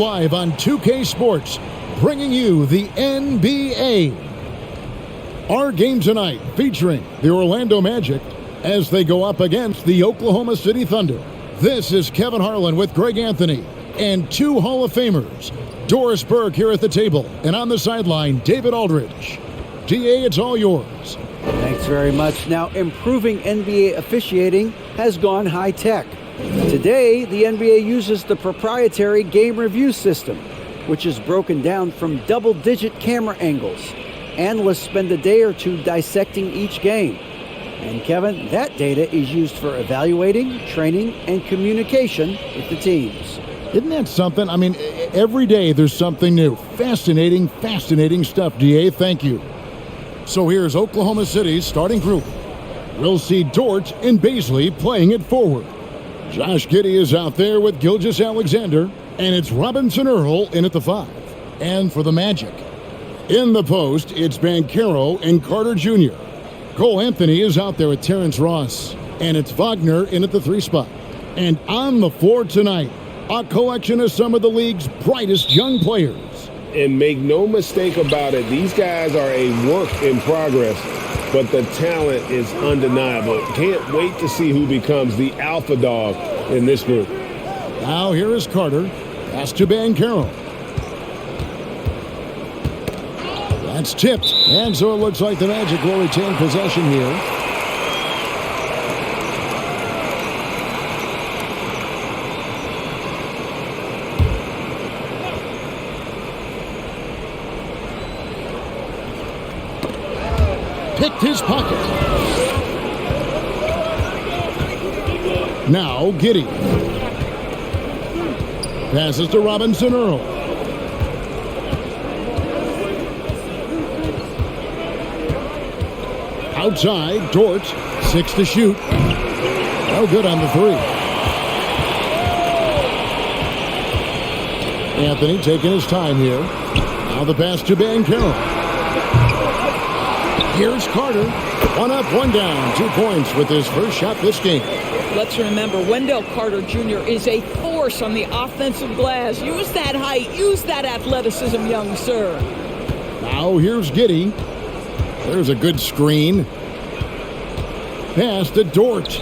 Live on 2K Sports, bringing you the NBA. Our game tonight featuring the Orlando Magic as they go up against the Oklahoma City Thunder. This is Kevin Harlan with Greg Anthony and two Hall of Famers, Doris Burke here at the table, and on the sideline, David Aldridge. DA, it's all yours. Thanks very much. Now, improving NBA officiating has gone high-tech. Today, the NBA uses the proprietary game review system, which is broken down from double-digit camera angles. Analysts spend a day or two dissecting each game. And Kevin, that data is used for evaluating, training, and communication with the teams. Isn't that something? I mean, every day there's something new. Fascinating stuff, DA. Thank you. So here's Oklahoma City's starting group. We'll see Dort and Baisley playing it forward. Josh Giddey is out there with Gilgeous-Alexander, and it's Robinson Earl in at the 5. And for the Magic, in the post, it's Banchero and Carter Jr. Cole Anthony is out there with Terrence Ross, and it's Wagner in at the 3 spot. And on the floor tonight, a collection of some of the league's brightest young players. And make no mistake about it, these guys are a work in progress, but the talent is undeniable. Can't wait to see who becomes the alpha dog in this group. Now here is Carter. Pass to Banchero. That's tipped. And so it looks like the Magic will retain possession here. Picked his pocket. Now Giddey. Passes to Robinson Earl. Outside, Dort, 6 to shoot. No good on the 3. Anthony taking his time here. Now the pass to Banchero. Here's Carter. 1 up, 1 down. 2 points with his first shot this game. Let's remember, Wendell Carter Jr. is a force on the offensive glass. Use that height. Use that athleticism, young sir. Now here's Giddey. There's a good screen. Pass to Dort.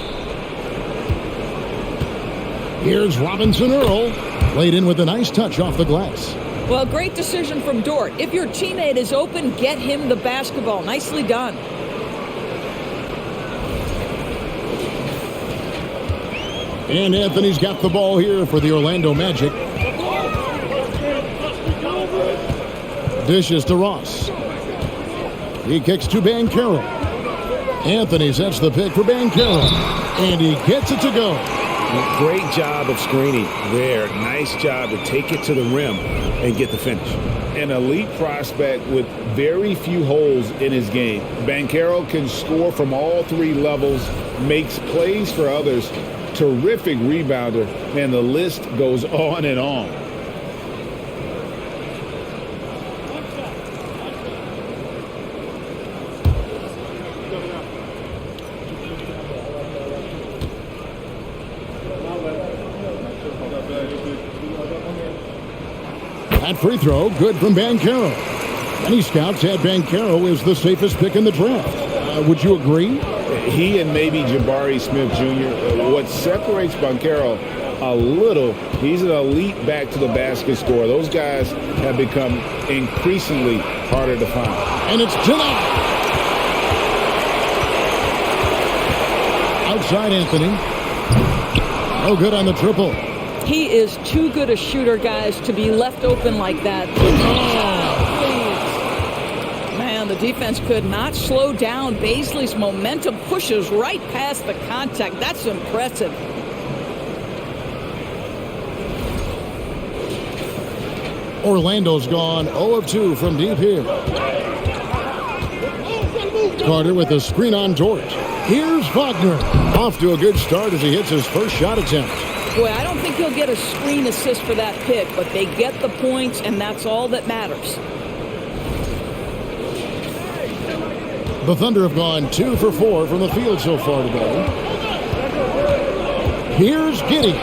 Here's Robinson Earl. Laid in with a nice touch off the glass. Well, great decision from Dort. If your teammate is open, get him the basketball. Nicely done. And Anthony's got the ball here for the Orlando Magic. Dishes to Ross. He kicks to Banchero. Anthony sets the pick for Banchero. And he gets it to go. Great job of screening there. Nice job to take it to the rim and get the finish. An elite prospect with very few holes in his game. Banchero can score from all 3 levels, makes plays for others, terrific rebounder, and the list goes on and on. That free throw, good from Banchero. Many scouts had Banchero as the safest pick in the draft. Would you agree? He and maybe Jabari Smith Jr. What separates Banchero a little, he's an elite back-to-the-basket scorer. Those guys have become increasingly harder to find. And it's denied. Outside Anthony. No good on the triple. He is too good a shooter, guys, to be left open like that. Oh, man, the defense could not slow down. Baisley's momentum pushes right past the contact. That's impressive. Orlando's gone 0 of 2 from deep here. Carter with a screen on Dort. Here's Wagner. Off to a good start as he hits his first shot attempt. Boy, I don't think he'll get a screen assist for that pick, but they get the points, and that's all that matters. The Thunder have gone 2 for 4 from the field so far today. Here's Giddey.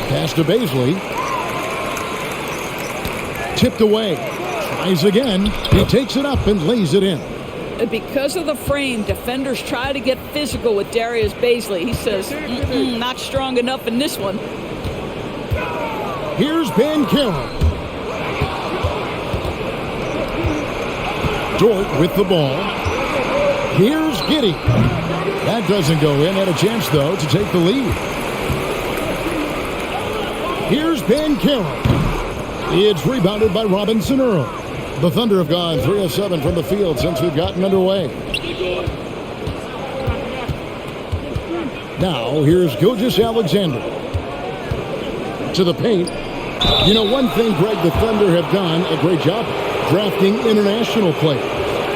Pass to Baisley. Tipped away. Tries again. He takes it up and lays it in. Because of the frame, defenders try to get physical with Darius Baisley. He says, not strong enough in this one. Here's Banchero. Dort with the ball. Here's Giddey. That doesn't go in. Had a chance, though, to take the lead. Here's Banchero. It's rebounded by Robinson Earl. The Thunder have gone 3 of 7 from the field since we've gotten underway. Now, here's Gilgeous-Alexander. To the paint. You know, one thing, Greg, the Thunder have done a great job drafting international players.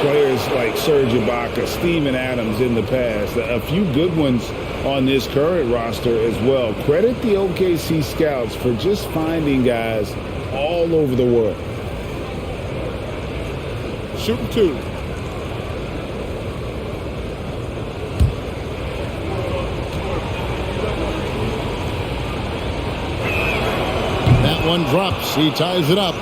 Players like Serge Ibaka, Steven Adams in the past, a few good ones on this current roster as well. Credit the OKC scouts for just finding guys all over the world. Shooting 2. That one drops. He ties it up.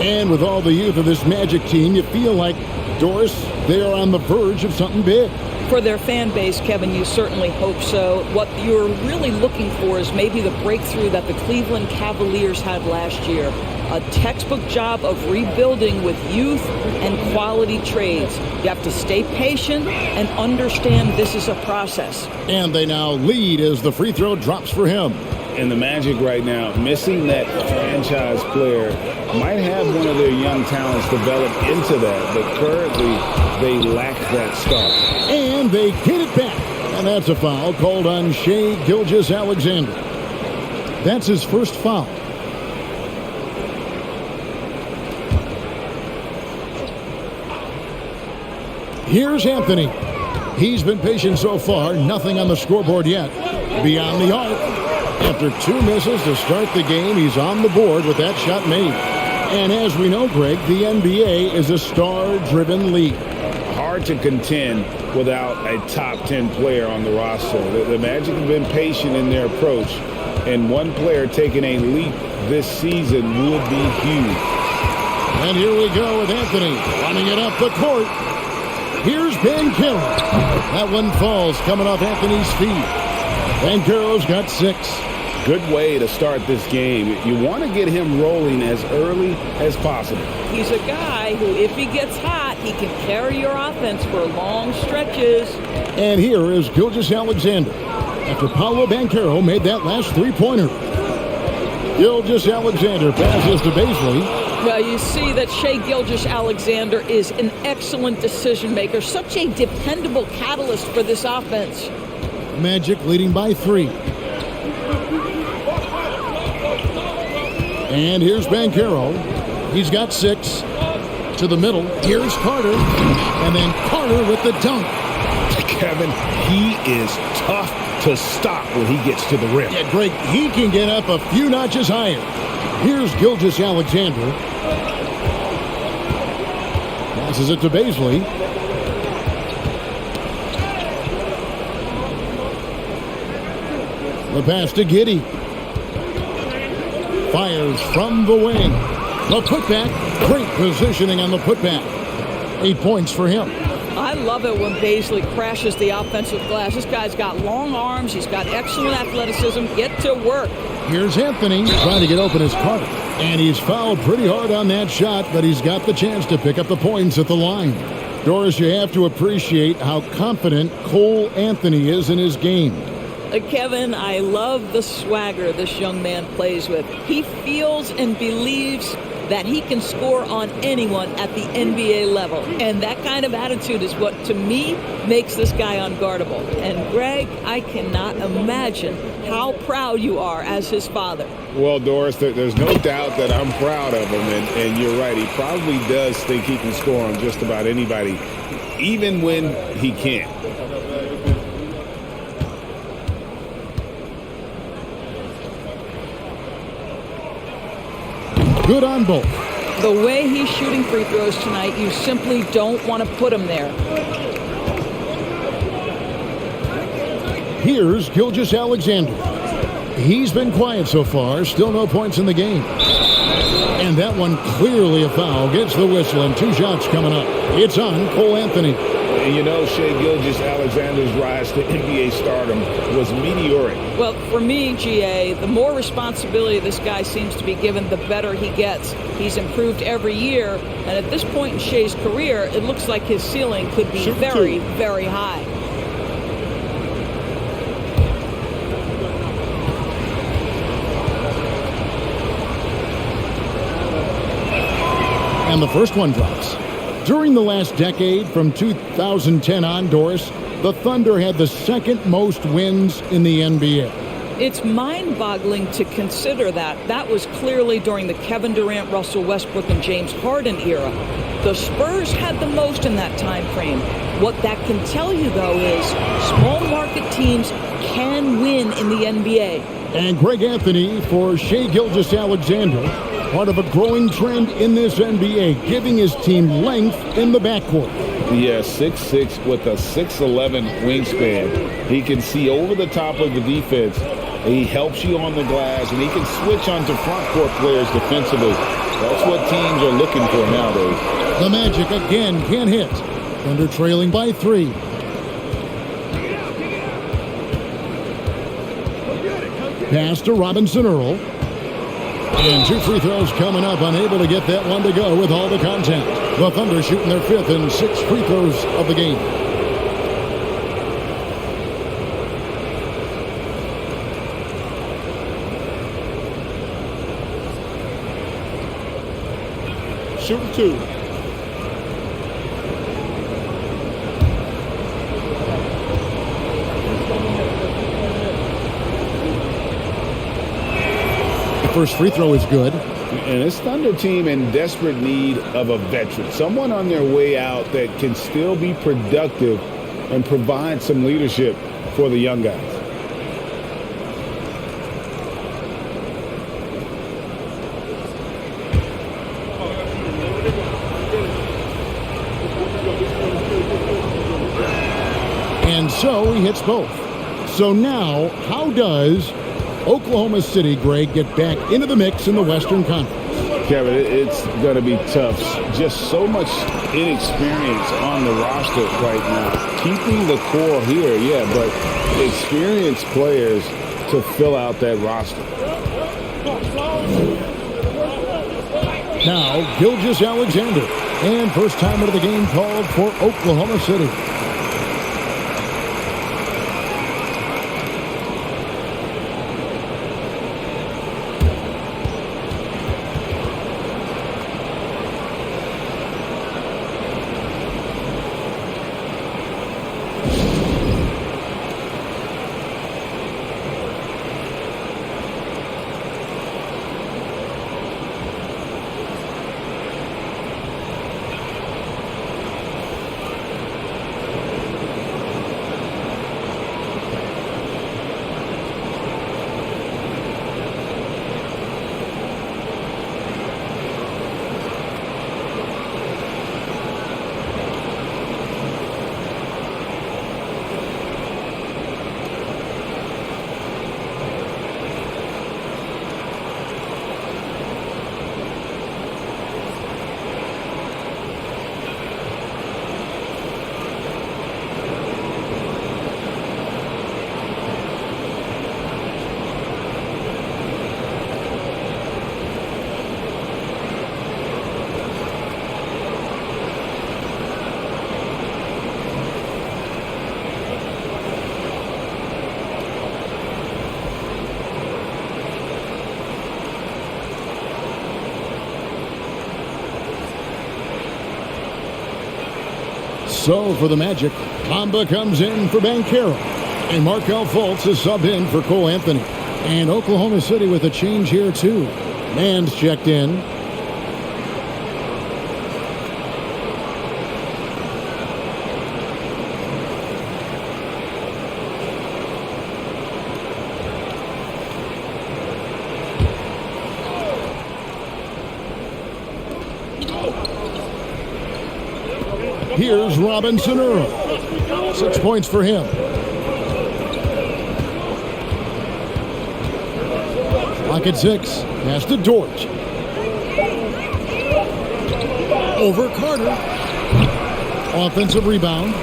And with all the youth of this Magic team, you feel like, Doris, they are on the verge of something big. For their fan base, Kevin, you certainly hope so. What you're really looking for is maybe the breakthrough that the Cleveland Cavaliers had last year. A textbook job of rebuilding with youth and quality trades. You have to stay patient and understand this is a process. And they now lead as the free throw drops for him. And the Magic right now, missing that franchise player, might have one of their young talents develop into that, but currently they lack that start. And they get it back. And that's a foul called on Shai Gilgeous-Alexander. That's his first foul. Here's Anthony. He's been patient so far. Nothing on the scoreboard yet. Beyond the arc. After 2 misses to start the game, he's on the board with that shot made. And as we know, Greg, the NBA is a star-driven league. Hard to contend without a top 10 player on the roster. The Magic have been patient in their approach, and one player taking a leap this season would be huge. And here we go with Anthony running it up the court. Here's Banchero. That one falls coming off Anthony's feet. Banchero's got 6. Good way to start this game. You want to get him rolling as early as possible. He's a guy who, if he gets hot, he can carry your offense for long stretches. And here is Gilgeous-Alexander after Paolo Banchero made that last three-pointer. Gilgeous-Alexander passes to Baisley. Well, you see that Shai Gilgeous-Alexander is an excellent decision maker, such a dependable catalyst for this offense. Magic leading by 3. And here's Banchero. He's got 6. To the middle. Here's Carter. And then Carter with the dunk. Kevin, he is tough to stop when he gets to the rim. Yeah, Greg, he can get up a few notches higher. Here's Gilgeous-Alexander. Passes it to Baisley. The pass to Giddey. Fires from the wing. The putback. Great positioning on the putback. 8 points for him. I love it when Baisley crashes the offensive glass. This guy's got long arms. He's got excellent athleticism. Get to work. Here's Anthony trying to get open his Carter. And he's fouled pretty hard on that shot, but he's got the chance to pick up the points at the line. Doris, you have to appreciate how confident Cole Anthony is in his game. Kevin, I love the swagger this young man plays with. He feels and believes that he can score on anyone at the NBA level. And that kind of attitude is what, to me, makes this guy unguardable. And, Greg, I cannot imagine how proud you are as his father. Well, Doris, there's no doubt that I'm proud of him. And you're right, he probably does think he can score on just about anybody, even when he can't. Good on both. The way he's shooting free throws tonight, you simply don't want to put him there. Here's Gilgeous-Alexander. He's been quiet so far. Still no points in the game. And And that one clearly a foul. Gets the whistle, and 2 shots coming up. It's on Cole Anthony. And you know, Shai Gilgeous-Alexander's rise to NBA stardom was meteoric. Well, for me, GA, the more responsibility this guy seems to be given, the better he gets. He's improved every year, and at this point in Shai's career, it looks like his ceiling could be very, very high. And the first one drops. During the last decade, from 2010 on, Doris, the Thunder had the second most wins in the NBA. It's mind-boggling to consider that. That was clearly during the Kevin Durant, Russell Westbrook, and James Harden era. The Spurs had the most in that time frame. What that can tell you, though, is small market teams can win in the NBA. And Greg Anthony for Shai Gilgeous-Alexander, part of a growing trend in this NBA, giving his team length in the backcourt. Yeah, 6'6" with a 6'11" wingspan. He can see over the top of the defense. He helps you on the glass, and he can switch onto front court players defensively. That's what teams are looking for nowadays. The Magic again can't hit. Thunder trailing by 3. Pass to Robinson Earl. And 2 free throws coming up, unable to get that one to go with all the contact. The Thunder shooting their 5th and 6th free throws of the game. Shooting 2. First free throw is good. And this Thunder team in desperate need of a veteran, someone on their way out that can still be productive and provide some leadership for the young guys. And so he hits both. So now, how does Oklahoma City, Greg, get back into the mix in the Western Conference? Kevin, it's going to be tough. Just so much inexperience on the roster right now. Keeping the core here, yeah, but experienced players to fill out that roster. Now, Gilgeous-Alexander. And first timer of the game called for Oklahoma City. So for the Magic, Bamba comes in for Banchero. And Markelle Fultz is subbed in for Cole Anthony. And Oklahoma City with a change here too. Mann's checked in. Here's Robinson Earl. 6 points for him. Clock at 6. Pass to Dort. Over Carter. Offensive rebound.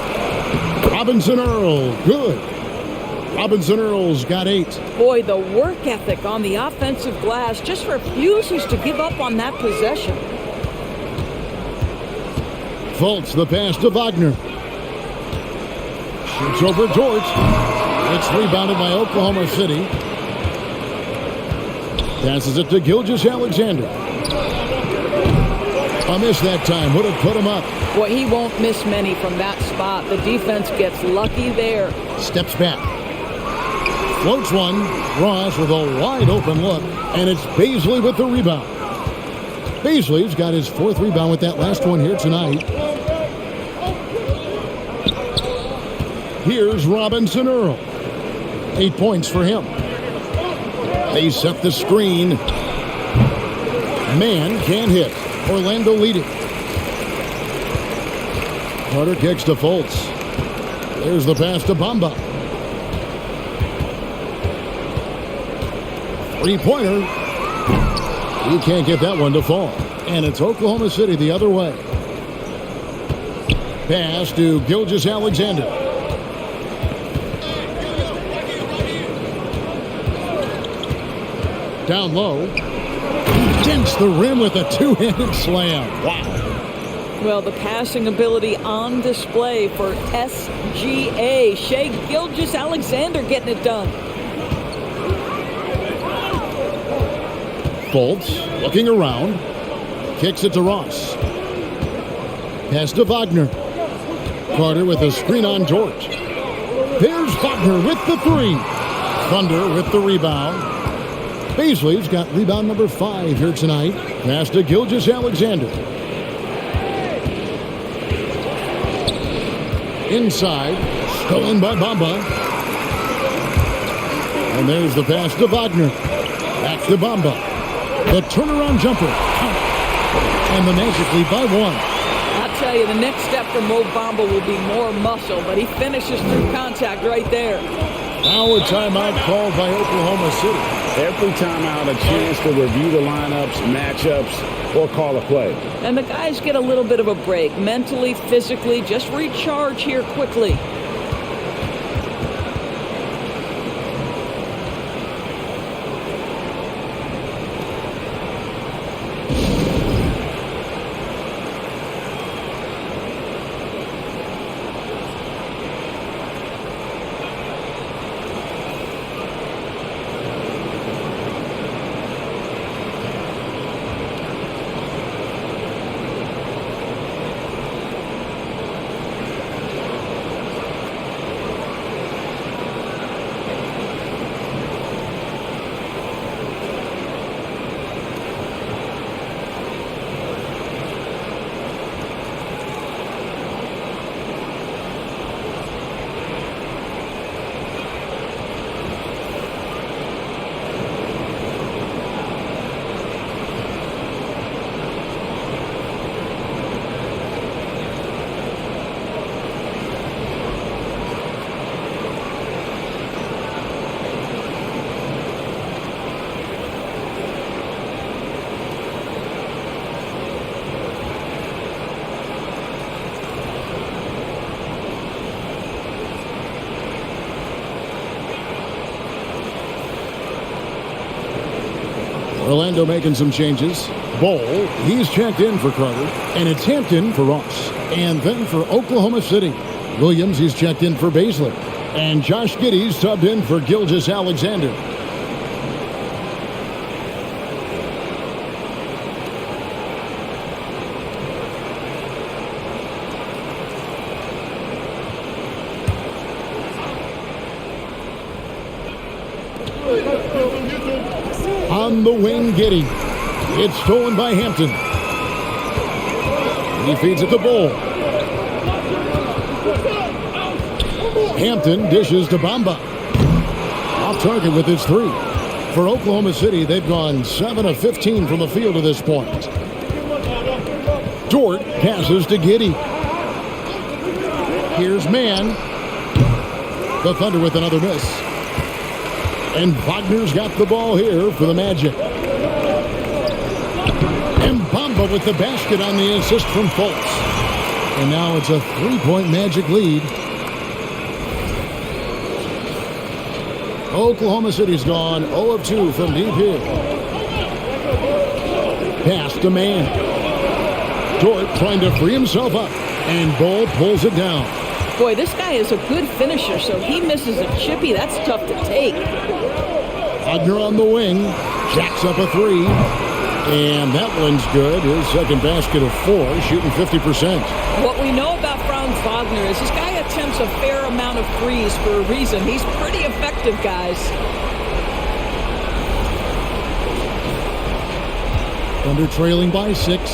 Robinson Earl. Good. Robinson Earl's got 8. Boy, the work ethic on the offensive glass just refuses to give up on that possession. Fultz, the pass to Wagner. Shoots over Dort. It's rebounded by Oklahoma City. Passes it to Gilgeous-Alexander. A miss that time. Would have put him up. Boy, he won't miss many from that spot. The defense gets lucky there. Steps back. Floats one. Ross with a wide open look. And it's Baisley with the rebound. Baisley's got his 4th rebound with that last one here tonight. Here's Robinson Earl. 8 points for him. They set the screen. Man can't hit. Orlando leading. Carter kicks to Fultz. There's the pass to Bamba. 3-pointer. He can't get that one to fall. And it's Oklahoma City the other way. Pass to Gilgeous-Alexander. Down low. He dents the rim with a 2-handed slam. Wow. Well, the passing ability on display for SGA. Shai Gilgeous-Alexander getting it done. Fultz looking around. Kicks it to Ross. Pass to Wagner. Carter with a screen on Dort. There's Wagner with the 3. Thunder with the rebound. Baisley's got rebound number 5 here tonight. Pass to Gilgeous-Alexander. Inside. Stolen by Bamba. And there's the pass to Wagner. Back to Bamba. The turnaround jumper. And the Magic lead by 1. I'll tell you, the next step for Mo Bamba will be more muscle, but he finishes through contact right there. Now a timeout called by Oklahoma City. Every timeout, a chance to review the lineups, matchups, or call a play. And the guys get a little bit of a break, mentally, physically, just recharge here quickly. Orlando making some changes. Ball, he's checked in for Carter. And it's Hampton for Ross. And then for Oklahoma City, Williams, he's checked in for Baisley. And Josh Giddey's subbed in for Gilgeous-Alexander. On the wing, Giddey. It's stolen by Hampton. He feeds it to Bull. Hampton dishes to Bamba. Off target with his 3. For Oklahoma City, they've gone 7 of 15 from the field to this point. Dort passes to Giddey. Here's Mann. The Thunder with another miss. And Wagner's got the ball here for the Magic. And Bamba Bamba with the basket on the assist from Fultz. And now it's a three-point Magic lead. Oklahoma City's gone 0 of 2 from deep here. Pass to man. Dort trying to free himself up. And Bull pulls it down. Boy, this guy is a good finisher, so he misses a chippy. That's tough to take. Wagner on the wing. Jacks up a three. And that one's good. His second basket of 4, shooting 50%. What we know about Franz Wagner is this guy attempts a fair amount of threes for a reason. He's pretty effective, guys. Thunder trailing by 6.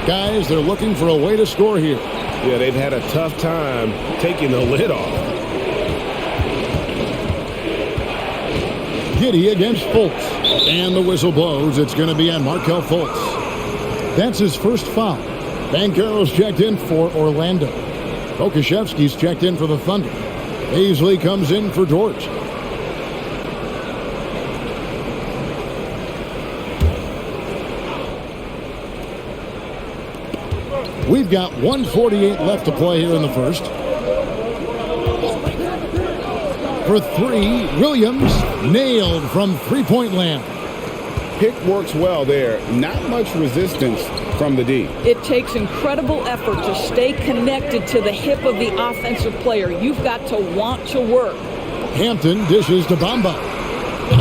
Guys, they're looking for a way to score here. Yeah, they've had a tough time taking the lid off. Giddey against Fultz. And the whistle blows. It's going to be on Markelle Fultz. That's his first foul. Banchero's checked in for Orlando. Pokusevski's checked in for the Thunder. Paisley comes in for Dort. We've got 1:48 left to play here in the first. For 3, Williams nailed from three-point land. Pick works well there. Not much resistance from the D. It takes incredible effort to stay connected to the hip of the offensive player. You've got to want to work. Hampton dishes to Bamba.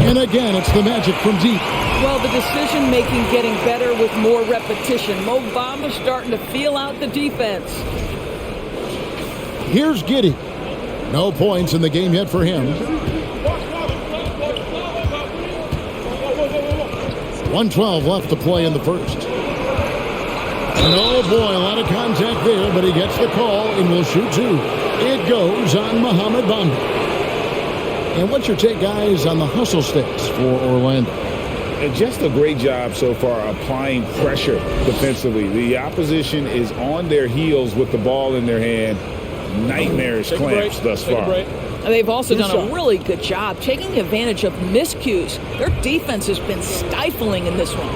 And again, it's the Magic from deep. Well, the decision-making getting better with more repetition. Mo Bamba's starting to feel out the defense. Here's Giddey. No points in the game yet for him. 1:12 left to play in the first. And oh boy, a lot of contact there, but he gets the call and will shoot 2. It goes on Mohamed Bamba. And what's your take, guys, on the hustle sticks for Orlando? And just a great job so far applying pressure defensively. The opposition is on their heels with the ball in their hand. Nightmarish clamps thus far. And they've also done a really good job taking advantage of miscues. Their defense has been stifling in this one.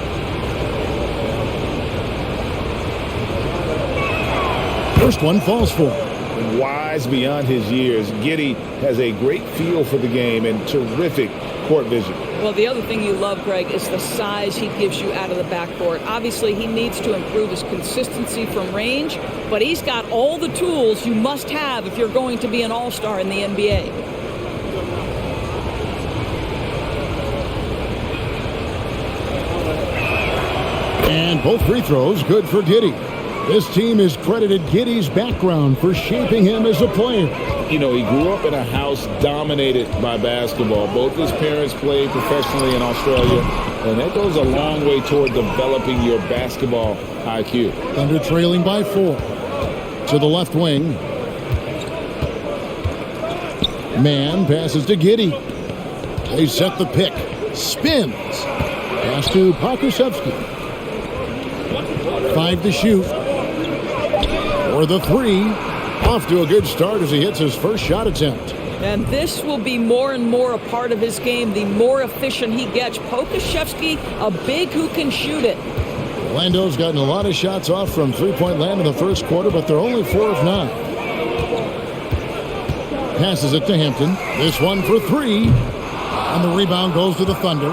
First one falls for him. Wise beyond his years, Giddey has a great feel for the game and terrific court vision. Well, the other thing you love, Greg, is the size he gives you out of the backcourt. Obviously, he needs to improve his consistency from range, but he's got all the tools you must have if you're going to be an all-star in the NBA. And both free throws good for Giddey. This team has credited Giddey's background for shaping him as a player. You know, he grew up in a house dominated by basketball. Both his parents played professionally in Australia, and that goes a long way toward developing your basketball IQ. Thunder trailing by 4. To the left wing. Man passes to Giddey. They set the pick. Spins. Pass to Pokusevski. 5 to shoot. For the 3. Off to a good start as he hits his first shot attempt. And this will be more and more a part of his game, the more efficient he gets. Pokusevski, a big who can shoot it. Orlando's gotten a lot of shots off from three-point land in the first quarter, but they're only 4 of 9. Passes it to Hampton. This one for 3. And the rebound goes to the Thunder.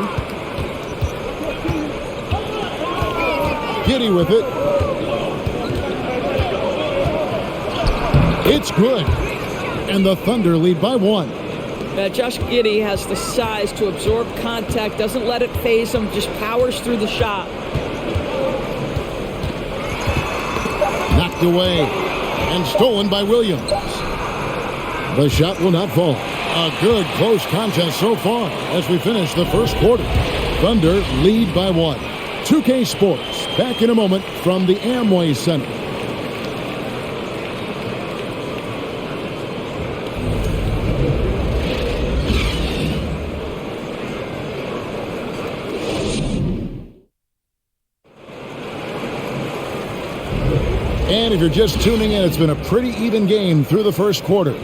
Giddey with it. It's good. And the Thunder lead by 1. Josh Giddey has the size to absorb contact, doesn't let it phase him, just powers through the shot. Knocked away and stolen by Williams. The shot will not fall. A good close contest so far as we finish the first quarter. Thunder lead by 1. 2K Sports back in a moment from the Amway Center. And if you're just tuning in, it's been a pretty even game through the first quarter.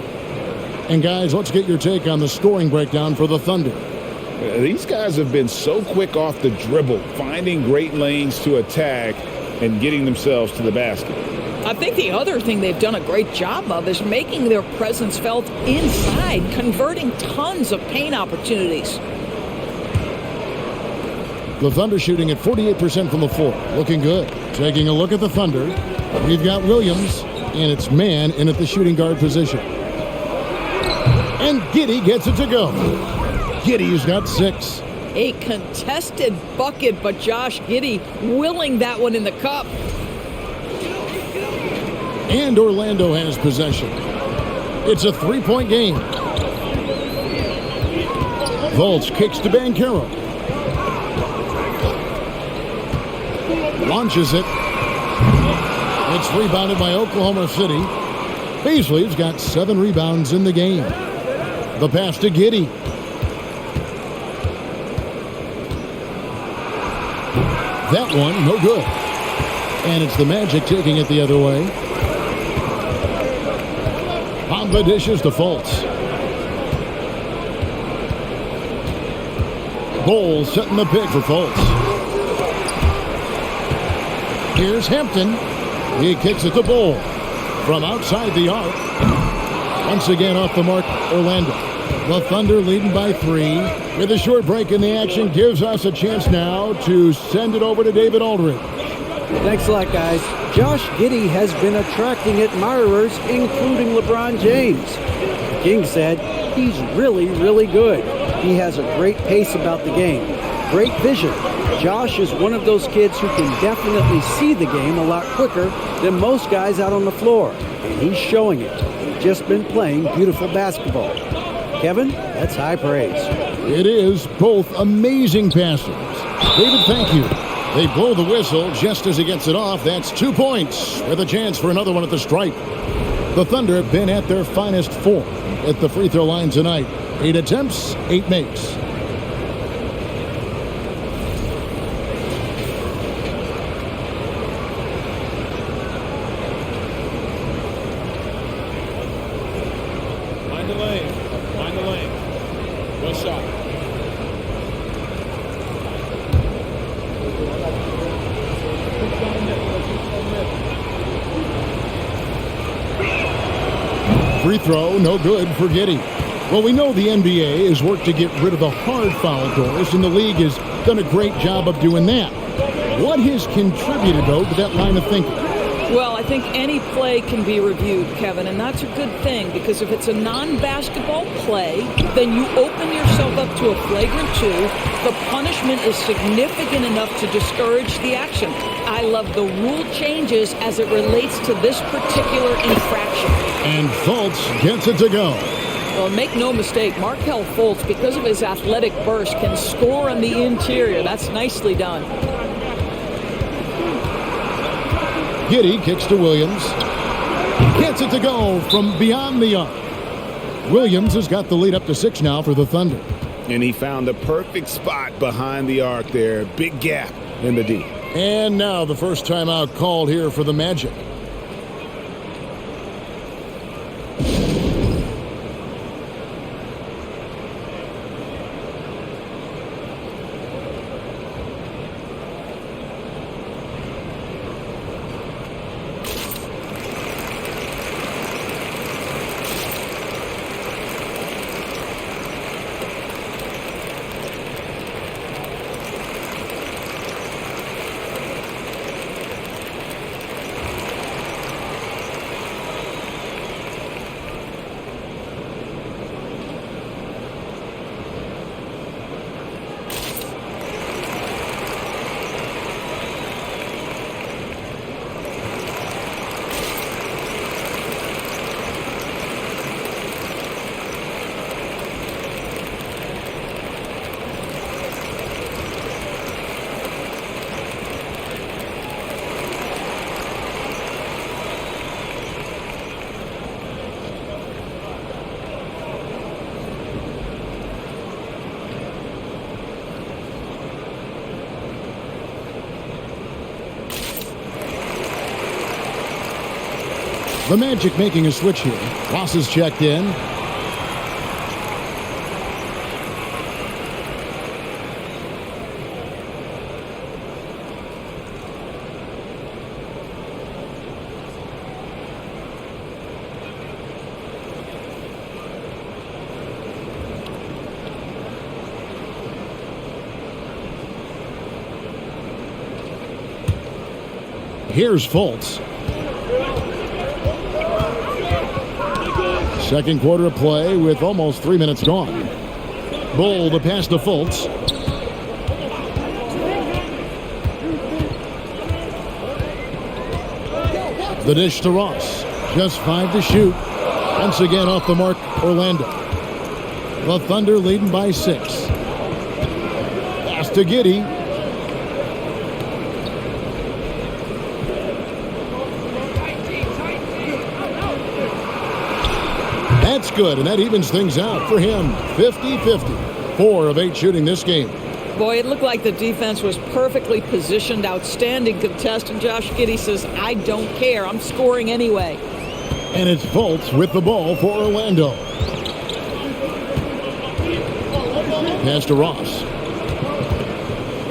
And guys, let's get your take on the scoring breakdown for the Thunder. These guys have been so quick off the dribble, finding great lanes to attack and getting themselves to the basket. I think the other thing they've done a great job of is making their presence felt inside, converting tons of paint opportunities. The Thunder shooting at 48% from the floor. Looking good. Taking a look at the Thunder. We've got Williams, and it's man in at the shooting guard position. And Giddey gets it to go. Giddey's got 6. A contested bucket, but Josh Giddey willing that one in the cup. And Orlando has possession. It's a 3-point game. Fultz kicks to Banchero. Launches it. It's rebounded by Oklahoma City. Beasley's got 7 rebounds in the game. The pass to Giddey. That one, no good. And it's the Magic taking it the other way. Bamba dishes to Fultz. Bowles setting the pick for Fultz. Here's Hampton. He kicks it to Bowl from outside the arc. Once again off the mark, Orlando. The Thunder leading by 3. With a short break in the action, gives us a chance now to send it over to David Aldridge. Thanks a lot, guys. Josh Giddey has been attracting admirers, including LeBron James. King said he's really, really good. He has a great pace about the game. Great vision. Josh is one of those kids who can definitely see the game a lot quicker than most guys out on the floor. And he's showing it. He's just been playing beautiful basketball. Kevin, that's high praise. It is both amazing passes. David, thank you. They blow the whistle just as he gets it off. That's 2 points with a chance for another one at the stripe. The Thunder have been at their finest form at the free throw line tonight. 8 attempts, 8 makes. Find the lane. Find the lane. Good shot. Free throw, no good for Giddey. Well, we know the NBA has worked to get rid of the hard foul doors, and the league has done a great job of doing that. What has contributed, though, to that line of thinking? Well, I think any play can be reviewed, Kevin, and that's a good thing because if it's a non-basketball play, then you open yourself up to a flagrant 2. The punishment is significant enough to discourage the action. I love the rule changes as it relates to this particular infraction. And Fultz gets it to go. Well, make no mistake, Markelle Fultz, because of his athletic burst, can score on the interior. That's nicely done. Giddey kicks to Williams. Gets it to go from beyond the arc. Williams has got the lead up to 6 now for the Thunder. And he found the perfect spot behind the arc there. Big gap in the D. And now the first timeout called here for the Magic. The Magic making a switch here. Ross is checked in. Here's Fultz. Second quarter of play with almost 3 minutes gone. Bull the pass to Fultz. The dish to Ross. Just 5 to shoot. Once again off the mark, Orlando. The Thunder leading by 6. Pass to Giddey. That's good, and that evens things out for him. 50-50. 4 of 8 shooting this game. Boy, it looked like the defense was perfectly positioned. Outstanding contest. And Josh Giddey says, I don't care. I'm scoring anyway. And it's Fultz with the ball for Orlando. Pass to Ross.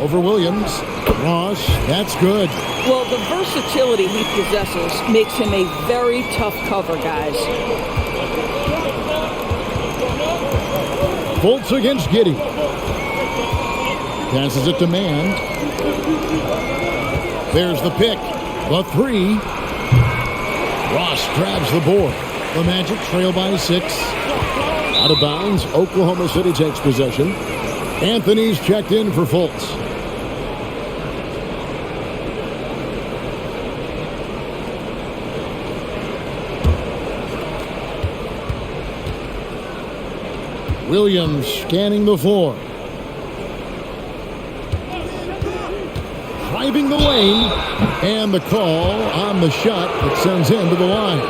Over Williams. Ross, that's good. Well, the versatility he possesses makes him a very tough cover, guys. Fultz against Giddey. Passes it to Mann. There's the pick. The 3. Ross grabs the board. The Magic trail by 6. Out of bounds. Oklahoma City takes possession. Anthony's checked in for Fultz. Williams scanning the floor. Driving the lane. And the call on the shot that sends him to the line.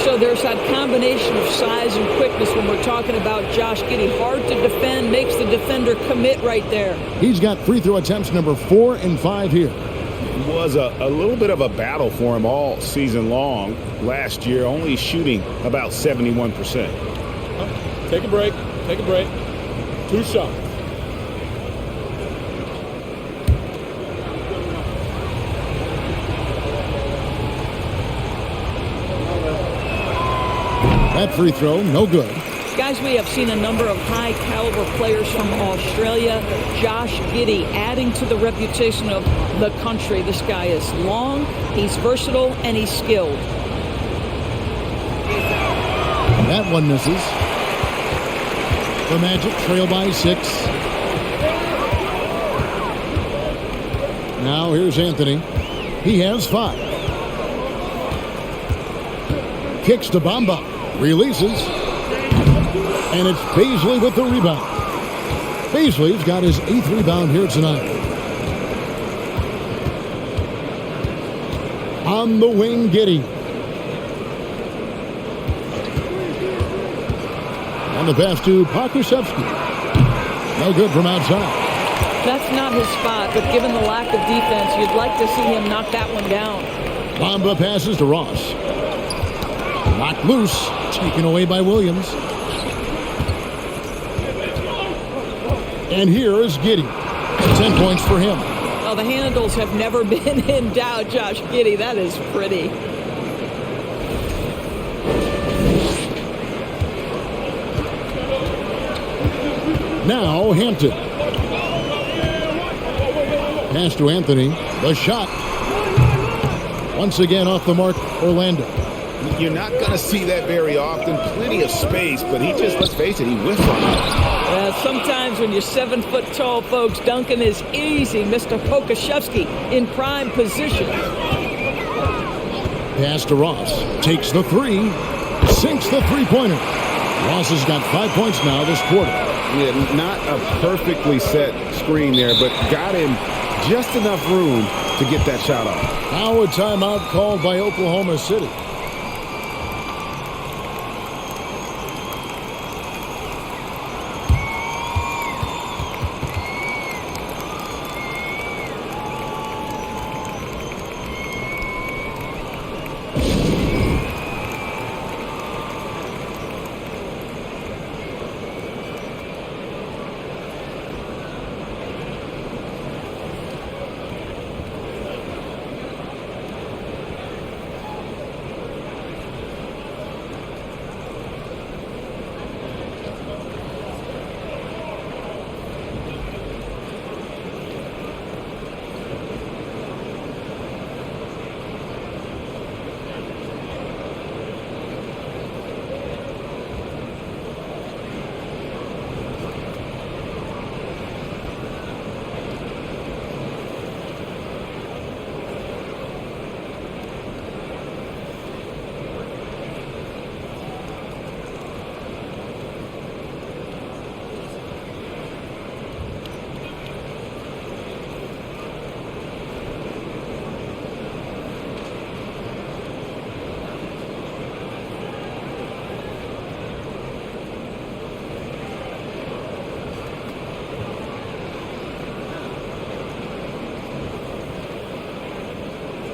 So there's that combination of size and quickness when we're talking about Josh Giddey. Hard to defend, makes the defender commit right there. He's got free throw attempts number 4 and 5 here. It was a little bit of a battle for him all season long. Last year, only shooting about 71%. Take a break. Take a break. 2 shots. That free throw, no good. Guys, we have seen a number of high-caliber players from Australia. Josh Giddey adding to the reputation of the country. This guy is long, he's versatile, and he's skilled. That one misses. The Magic trail by 6. Now here's Anthony. He has 5. Kicks to Bamba. Releases. And it's Beasley with the rebound. Beasley's got his 8th rebound here tonight. On the wing, Giddey. On the pass to Pokusevski. No good from outside. That's not his spot, but given the lack of defense, you'd like to see him knock that one down. Bamba passes to Ross. Knocked loose. Taken away by Williams. And here is Giddey. 10 points for him. Oh, the handles have never been in doubt, Josh Giddey. That is pretty. Now Hampton. Pass to Anthony. The shot. Once again off the mark, Orlando. You're not going to see that very often. Plenty of space, but he just, let's face it, he whiffed on it. Sometimes when you're 7 foot tall, folks, dunking is easy. Mr. Pokusevski in prime position. Pass to Ross. Takes the 3. Sinks the three-pointer. Ross has got 5 points now this quarter. Yeah, not a perfectly set screen there, but got him just enough room to get that shot off. Now a timeout called by Oklahoma City.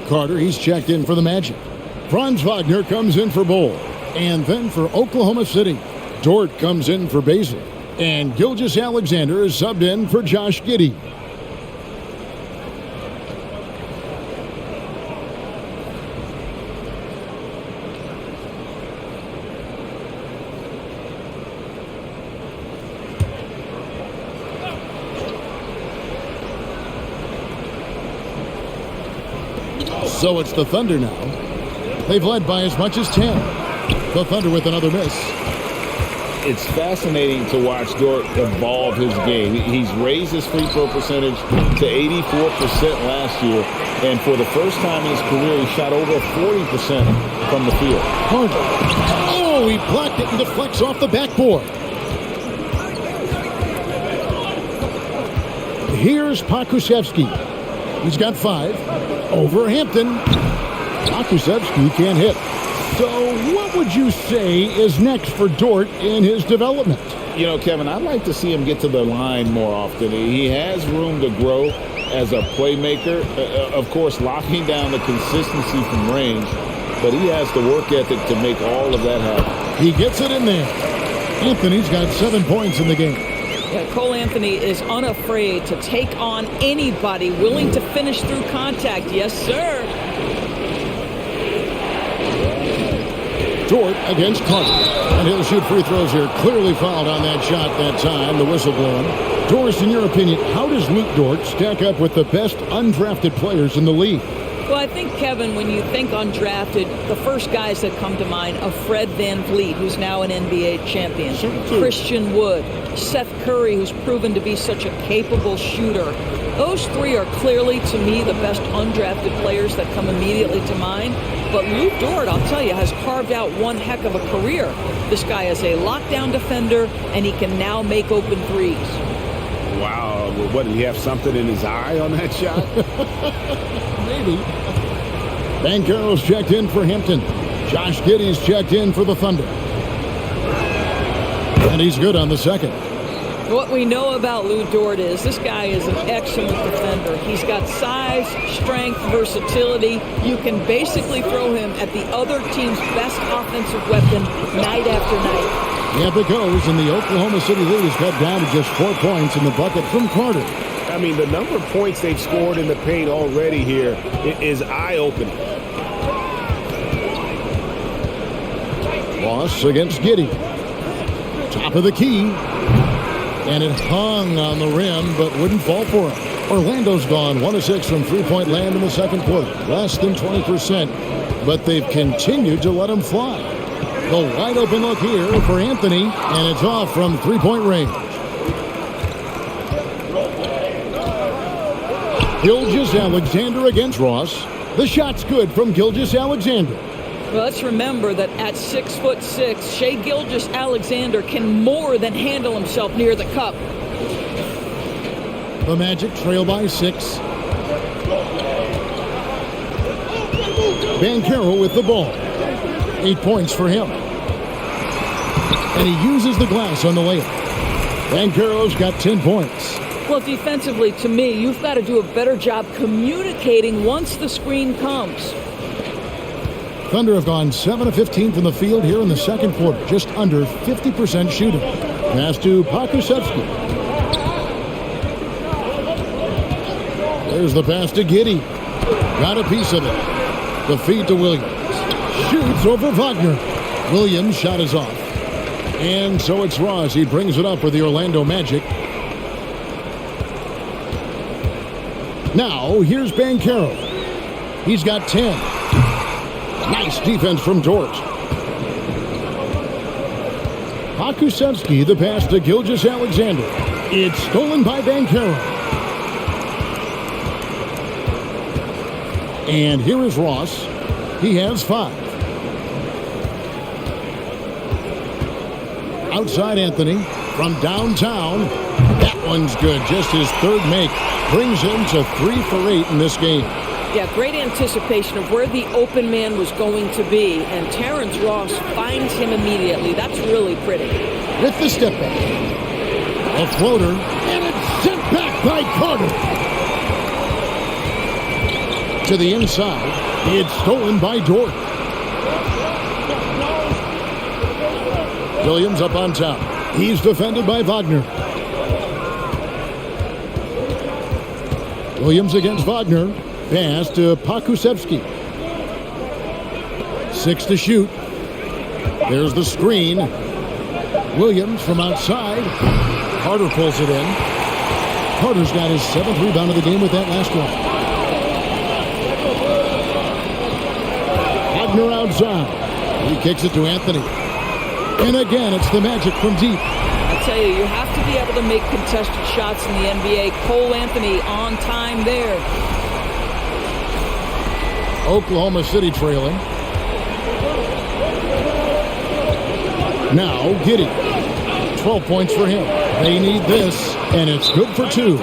Carter, he's checked in for the Magic. Franz Wagner comes in for Bull. And then for Oklahoma City, Dort comes in for Baszler. And Gilgeous-Alexander is subbed in for Josh Giddey. So it's the Thunder now. They've led by as much as 10. The Thunder with another miss. It's fascinating to watch Dort evolve his game. He's raised his free throw percentage to 84% last year. And for the first time in his career, he shot over 40% from the field. Carter. Oh, he blocked it and deflects off the backboard. Here's Pokusevski. He's got 5. Over Hampton. Pokusevski can't hit. So what would you say is next for Dort in his development? You know, Kevin, I'd like to see him get to the line more often. He has room to grow as a playmaker. Of course, locking down the consistency from range, but he has the work ethic to make all of that happen. He gets it in there. Anthony's got 7 points in the game. Yeah, Cole Anthony is unafraid to take on anybody willing to finish through contact. Yes, sir. Dort against Carter. And he'll shoot free throws here. Clearly fouled on that shot that time. The whistle blowing. Doris, in your opinion, how does Luke Dort stack up with the best undrafted players in the league? Well, I think, Kevin, when you think undrafted, the first guys that come to mind are Fred VanVleet, who's now an NBA champion, Christian Wood, Seth Curry, who's proven to be such a capable shooter. Those three are clearly, to me, the best undrafted players that come immediately to mind. But Luke Dort, I'll tell you, has carved out one heck of a career. This guy is a lockdown defender, and he can now make open threes. Wow. What, did he have something in his eye on that shot? Maybe. Banchero's checked in for Hampton. Josh Giddey's checked in for the Thunder. And he's good on the second. What we know about Lou Dort is this guy is an excellent defender. He's got size, strength, versatility. You can basically throw him at the other team's best offensive weapon night after night. Yep, it goes, and the Oklahoma City lead is cut down to just 4 points in the bucket from Carter. I mean, the number of points they've scored in the paint already here is eye-opening. Ross against Giddey. Top of the key. And it hung on the rim, but wouldn't fall for him. Orlando's gone 1 of 6 from three-point land in the second quarter. Less than 20%, but they've continued to let him fly. The wide open look here for Anthony, and it's off from three-point range. Gilgeous-Alexander against Ross. The shot's good from Gilgeous-Alexander. Well, let's remember that at 6'6", Shai Gilgeous-Alexander can more than handle himself near the cup. The Magic trail by 6. Banchero with the ball. 8 points for him. And he uses the glass on the layup. Banchero's got 10 points. Well, defensively, to me, you've got to do a better job communicating once the screen comes. Thunder have gone 7 of 15 from the field here in the second quarter. Just under 50% shooting. Pass to Pokusevski. There's the pass to Giddey. Got a piece of it. The feed to Williams. Shoots over Wagner. Williams' shot is off. And so it's Ross. He brings it up for the Orlando Magic. Now, here's Banchero. He's got 10. Nice defense from Dort. Pokusevski, the pass to Gilgeous-Alexander. It's stolen by Banchero. And here is Ross. He has 5. Outside Anthony from downtown. That one's good. Just his third make. Brings him to 3 for 8 in this game. Yeah, great anticipation of where the open man was going to be. And Terrence Ross finds him immediately. That's really pretty. With the step back. A floater. And it's sent back by Carter. To the inside. It's stolen by Dort. Williams up on top. He's defended by Wagner. Williams against Wagner. Pass to Pokusevski. 6 to shoot. There's the screen. Williams from outside. Carter pulls it in. Carter's got his 7th rebound of the game with that last one. Wagner outside. He kicks it to Anthony. And again, it's the Magic from deep. I tell you, you have to be able to make contested shots in the NBA. Cole Anthony on time there. Oklahoma City trailing. Now, Giddey. 12 points for him. They need this, and it's good for 2.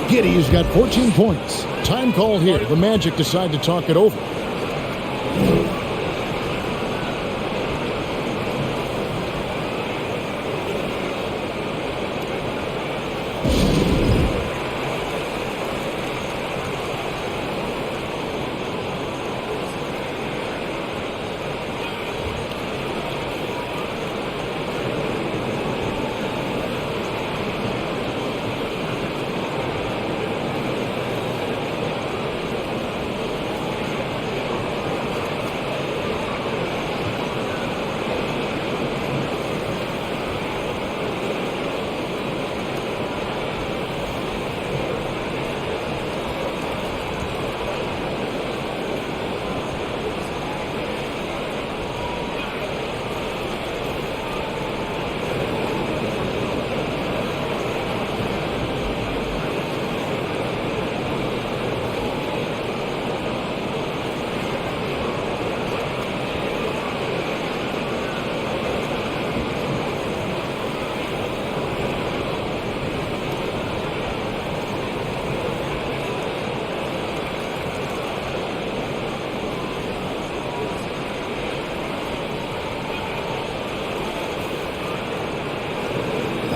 Giddey's got 14 points. Time call here. The Magic decide to talk it over.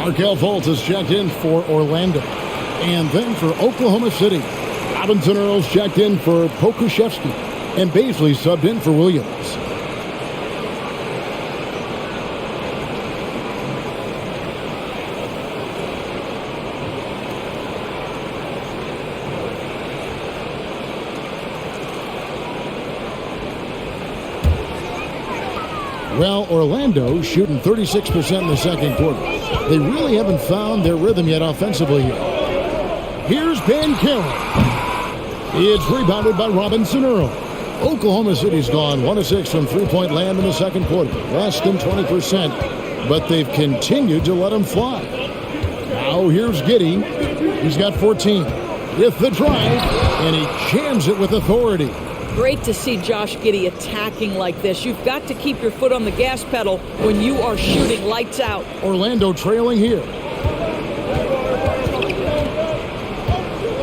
Markelle Fultz is checked in for Orlando. And then for Oklahoma City, Robinson Earls checked in for Pokusevski. And Baisley subbed in for Williams. Well, Orlando shooting 36% in the second quarter. They really haven't found their rhythm yet offensively here. Here's Banchero. It's rebounded by Robinson Earl. Oklahoma City's gone 1 of 6 from three-point land in the second quarter. Less than 20%, but they've continued to let them fly. Now here's Giddey. He's got 14 with the drive, and he jams it with authority. Great to see Josh Giddey attacking like this. You've got to keep your foot on the gas pedal when you are shooting lights out. Orlando trailing here.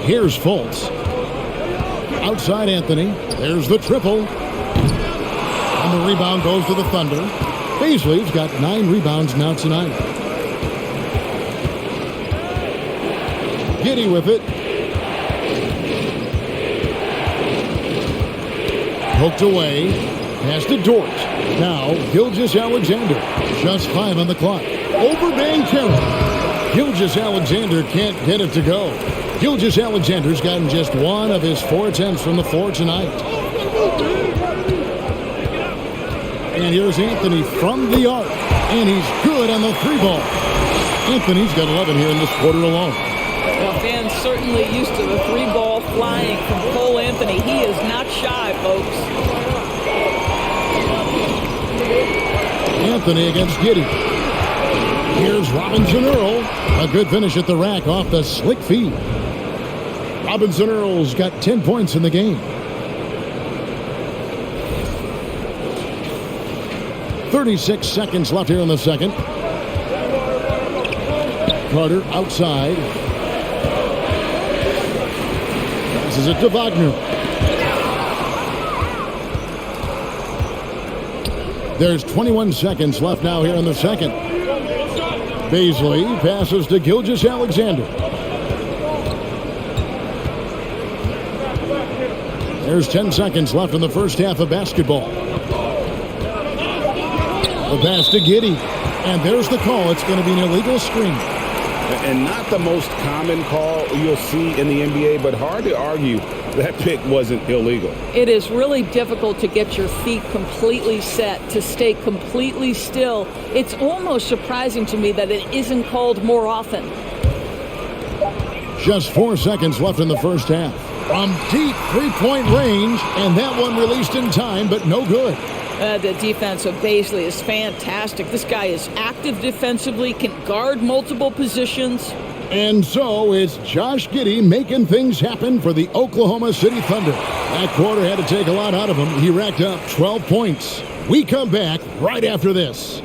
Here's Fultz. Outside Anthony. There's the triple. And the rebound goes to the Thunder. Baisley's got 9 rebounds now tonight. Giddey with it. Poked away. Pass to Dort. Now, Gilgeous-Alexander. Just 5 on the clock. Over Banchero. Gilgeous-Alexander can't get it to go. Gilgeous-Alexander's gotten just 1 of his 4 attempts from the floor tonight. And here's Anthony from the arc. And he's good on the 3-ball. Anthony's got 11 here in this quarter alone. Well, fans certainly used to the 3-ball flying from Cole Anthony. He is not shy, folks. Anthony against Giddey. Here's Robinson Earl. A good finish at the rack off the slick feed. Robinson Earl's got 10 points in the game. 36 seconds left here in the second. Carter outside. Passes it to Wagner. There's 21 seconds left now here in the second. Baisley passes to Gilgeous-Alexander. There's 10 seconds left in the first half of basketball. The pass to Giddey. And there's the call. It's going to be an illegal screen. And not the most common call you'll see in the NBA, but hard to argue that pick wasn't illegal. It is really difficult to get your feet completely set, to stay completely still. It's almost surprising to me that it isn't called more often. Just 4 seconds left in the first half. From deep three-point range, and that one released in time, but no good. The defense of Baisley is fantastic. This guy is active defensively, can guard multiple positions. And so it's Josh Giddey making things happen for the Oklahoma City Thunder. That quarter had to take a lot out of him. He racked up 12 points. We come back right after this.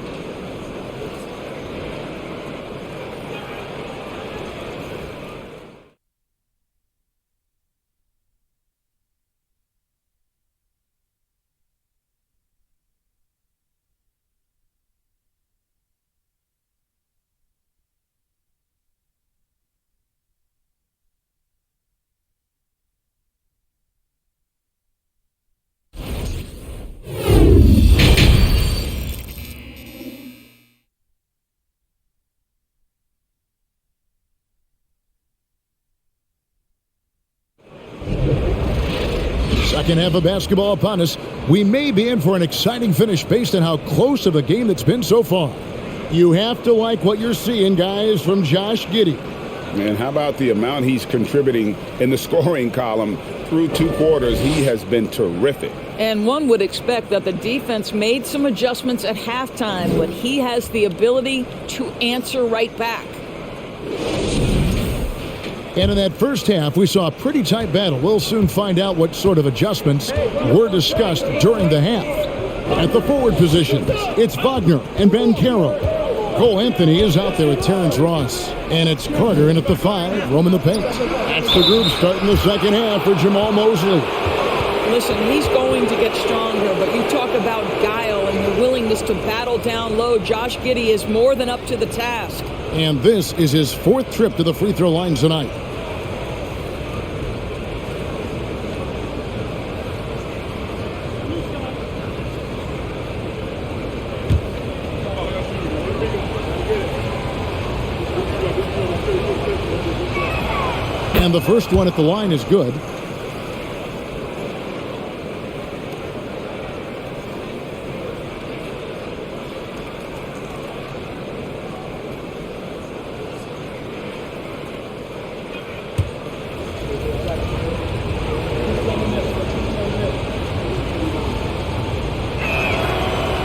Second half of basketball upon us. We may be in for an exciting finish based on how close of a game it's been so far. You have to like what you're seeing, guys, from Josh Giddey. And how about the amount he's contributing in the scoring column through 2 quarters? He has been terrific. And one would expect that the defense made some adjustments at halftime, but he has the ability to answer right back. And in that first half, we saw a pretty tight battle. We'll soon find out what sort of adjustments were discussed during the half. At the forward positions, it's Wagner and Banchero. Cole Anthony is out there with Terrence Ross. And it's Carter in at the 5, roaming the paint. That's the group starting the second half for Jamal Mosley. Listen, he's going to get stronger, but you talk about guile and the willingness to battle down low. Josh Giddey is more than up to the task. And this is his 4th trip to the free throw line tonight. And the first one at the line is good.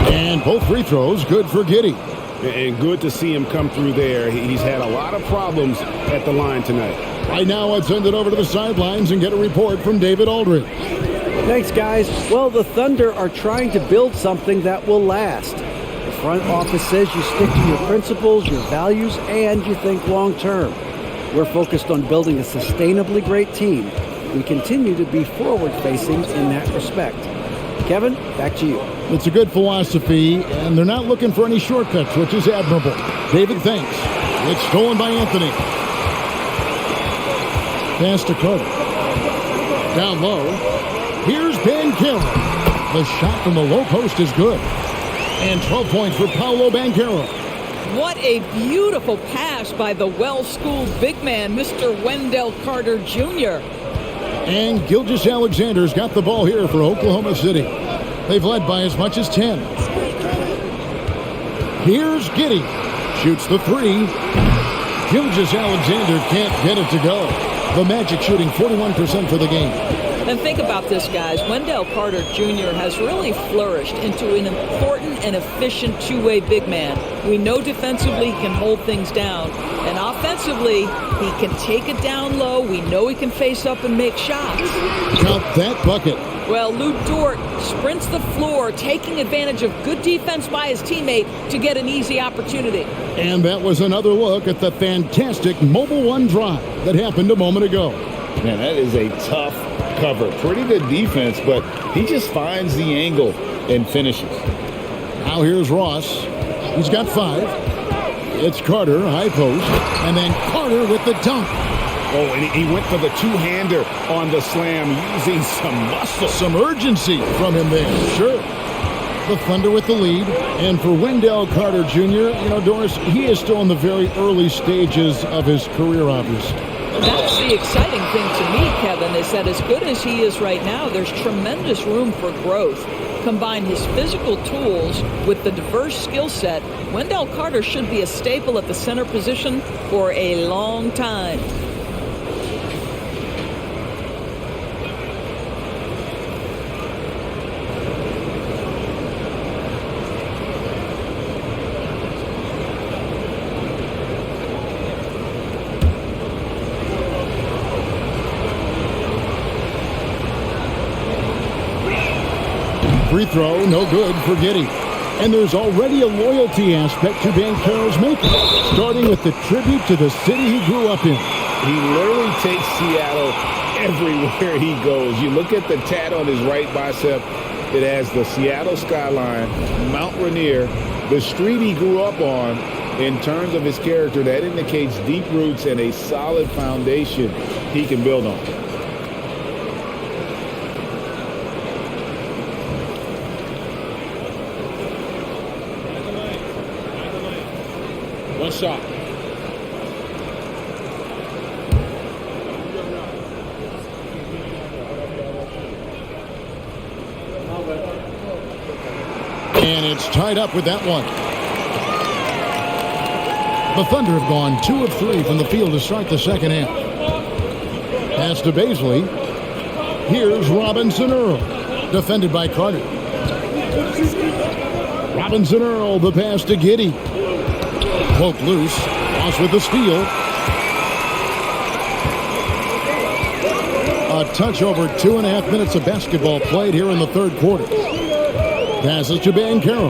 And both free throws good for Giddey. And good to see him come through there. He's had a lot of problems at the line tonight. Right now, let's send it over to the sidelines and get a report from David Aldridge. Thanks, guys. Well, the Thunder are trying to build something that will last. The front office says you stick to your principles, your values, and you think long term. We're focused on building a sustainably great team. We continue to be forward-facing in that respect. Kevin, back to you. It's a good philosophy, and they're not looking for any shortcuts, which is admirable. David, thanks. It's stolen by Anthony. Pass to Carter. Down low. Here's Banchero. The shot from the low post is good. And 12 points for Paolo Banchero. What a beautiful pass by the well-schooled big man, Mr. Wendell Carter Jr. And Gilgeous-Alexander's got the ball here for Oklahoma City. They've led by as much as 10. Here's Giddey. Shoots the 3. Gilgeous-Alexander can't get it to go. The Magic shooting 41% for the game. And think about this, guys. Wendell Carter Jr. has really flourished into an important and efficient two-way big man. We know defensively he can hold things down. And offensively, he can take it down low. We know he can face up and make shots. Count that bucket. Well, Lou Dort sprints the floor, taking advantage of good defense by his teammate to get an easy opportunity. And that was another look at the fantastic Mobile One drive that happened a moment ago. Man, that is a tough cover. Pretty good defense, but he just finds the angle and finishes. Now here's Ross. He's got 5. It's Carter, high post, and then Carter with the dunk. Oh, and he went for the two-hander on the slam, using some muscle. Some urgency from him there, sure. The Thunder with the lead. And for Wendell Carter Jr., Doris, he is still in the very early stages of his career, obviously. That's the exciting thing to me, Kevin, is that as good as he is right now, there's tremendous room for growth. Combine his physical tools with the diverse skill set, Wendell Carter should be a staple at the center position for a long time. Free throw, no good for Giddey. And there's already a loyalty aspect to Banchero's making, starting with the tribute to the city he grew up in. He literally takes Seattle everywhere he goes. You look at the tat on his right bicep. It has the Seattle skyline, Mount Rainier, the street he grew up on. In terms of his character, that indicates deep roots and a solid foundation he can build on. One shot. And it's tied up with that one. The Thunder have gone 2 of 3 from the field to start the second half. Pass to Baisley. Here's Robinson Earl, defended by Carter. Robinson Earl, the pass to Giddey. Poke loose. Ross with the steal. A touch over 2.5 minutes of basketball played here in the third quarter. Passes to Banchero.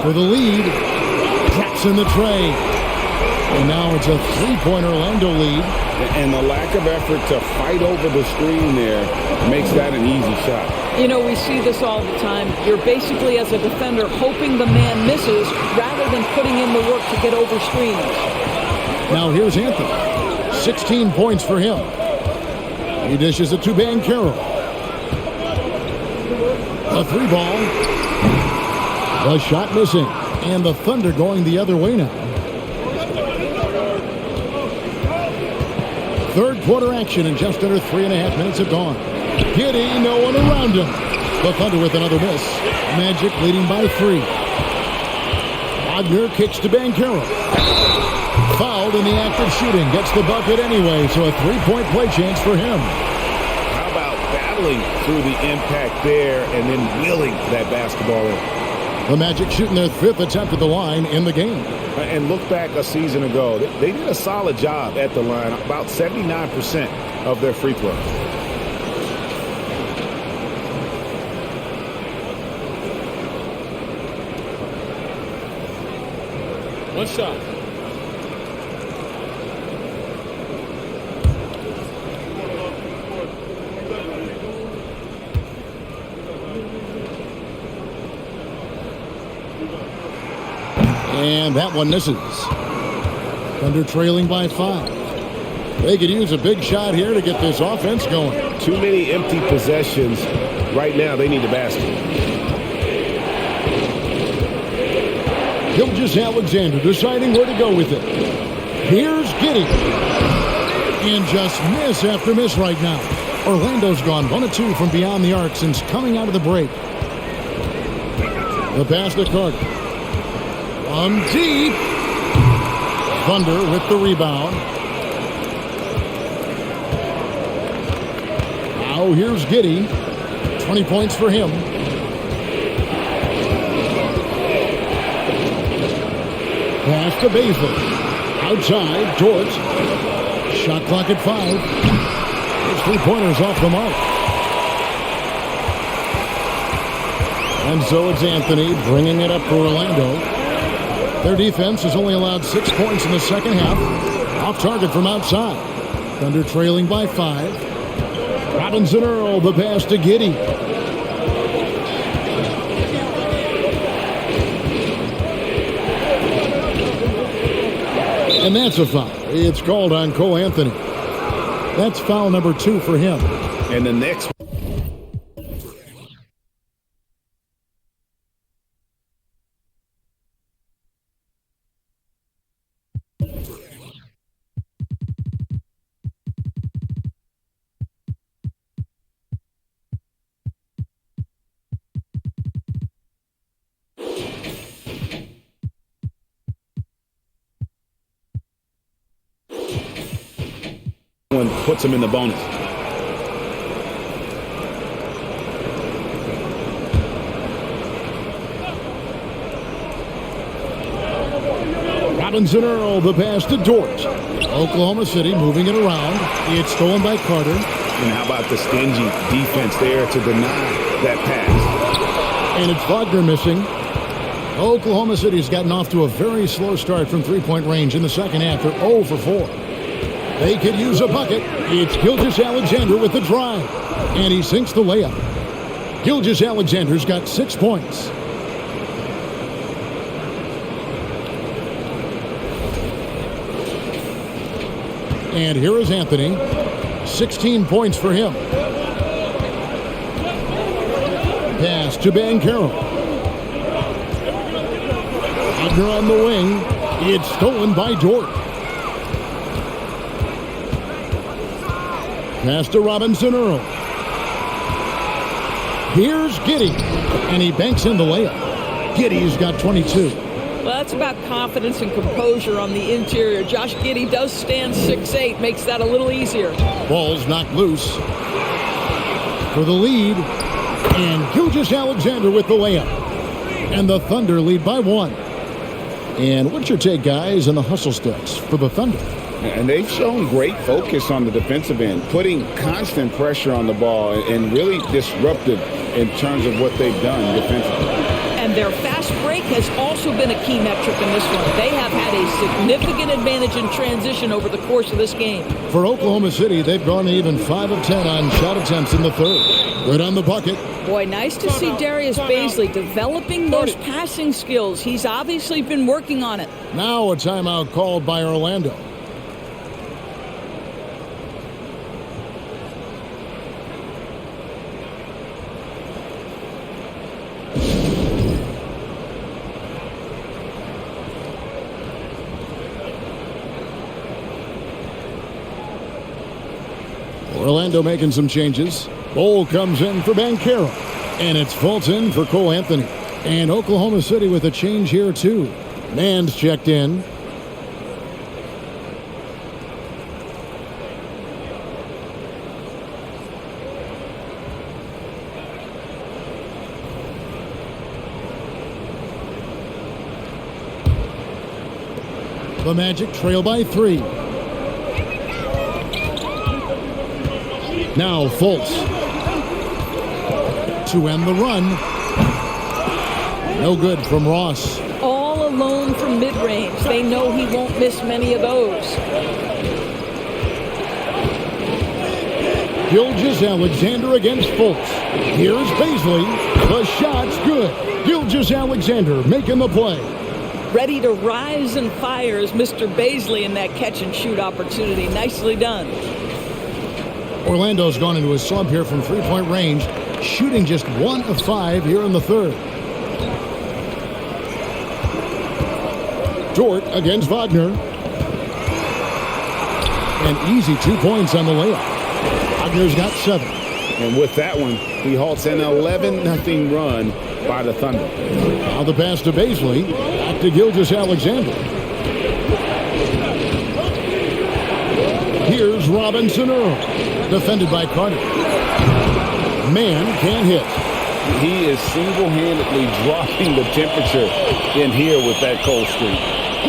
For the lead. Drops in the tray. And now it's a three-point Orlando lead. And the lack of effort to fight over the screen there makes that an easy shot. We see this all the time. You're basically, as a defender, hoping the man misses rather than putting in the work to get over screens. Now here's Anthony. 16 points for him. He dishes it to Banchero. A three ball. The shot missing. And the Thunder going the other way now. Third quarter action in just under 3.5 minutes have gone. Giddey, no one around him. The Thunder with another miss. Magic leading by 3. Wagner kicks to Banchero. Fouled in the act of shooting. Gets the bucket anyway, so a three-point play chance for him. How about battling through the impact there and then wheeling that basketball in? The Magic shooting their 5th attempt at the line in the game. And look back a season ago. They did a solid job at the line, about 79% of their free throws. One shot. And that one misses. Thunder trailing by 5. They could use a big shot here to get this offense going. Too many empty possessions. Right now, they need the basket. Gilgeous-Alexander deciding where to go with it. Here's Giddey. And just miss after miss right now. Orlando's gone 1 of 2 from beyond the arc since coming out of the break. The pass to Carter. From deep. Thunder with the rebound. Now here's Giddey. 20 points for him. Pass to Baisley. Outside, Dort. Shot clock at 5. His three-pointers off the mark. And so it's Anthony bringing it up for Orlando. Their defense has only allowed 6 points in the second half. Off target from outside. Thunder trailing by 5. Robinson Earl, the pass to Giddey. And that's a foul. It's called on Cole Anthony. That's foul number 2 for him. And the next one puts him in the bonus. Robinson Earl, the pass to Dort. Oklahoma City moving it around. It's stolen by Carter. And how about the stingy defense there to deny that pass? And it's Wagner missing. Oklahoma City's gotten off to a very slow start from three-point range in the second half. They're 0 for 4. They could use a bucket. It's Gilgeous-Alexander with the drive. And he sinks the layup. Gilgeous-Alexander's got 6 points. And here is Anthony. 16 points for him. Pass to Banchero. Wagner on the wing. It's stolen by Dort. Pass to Robinson Earl. Here's Giddey. And he banks in the layup. Giddey's got 22. Well, that's about confidence and composure on the interior. Josh Giddey does stand 6'8", makes that a little easier. Ball's knocked loose. For the lead. And Gilgeous-Alexander with the layup. And the Thunder lead by 1. And what's your take, guys, on the hustle steps for the Thunder? And they've shown great focus on the defensive end, putting constant pressure on the ball and really disruptive in terms of what they've done defensively. And their fast break has also been a key metric in this one. They have had a significant advantage in transition over the course of this game. For Oklahoma City, they've gone even 5 of 10 on shot attempts in the third. Good on the bucket. Boy, nice to see Darius Baisley developing those passing skills. He's obviously been working on it. Now a timeout called by Orlando. Orlando making some changes. Bol comes in for Banchero. And it's Fulton for Cole Anthony. And Oklahoma City with a change here, too. Mann's checked in. The Magic trail by 3. Now Fultz to end the run. No good from Ross. All alone from mid-range. They know he won't miss many of those. Gilgeous-Alexander against Fultz. Here's Baisley. The shot's good. Gilgeous-Alexander making the play. Ready to rise and fire is Mr. Baisley in that catch-and-shoot opportunity. Nicely done. Orlando's gone into a slump here from three-point range, shooting just 1 of 5 here in the third. Dort against Wagner. An easy 2 points on the layup. Wagner's got 7. And with that one, he halts an 11-0 run by the Thunder. Now the pass to Baisley. Back to Gilgeous-Alexander. Here's Robinson Earl. Defended by Carter. Man can't hit. He is single-handedly dropping the temperature in here with that cold streak.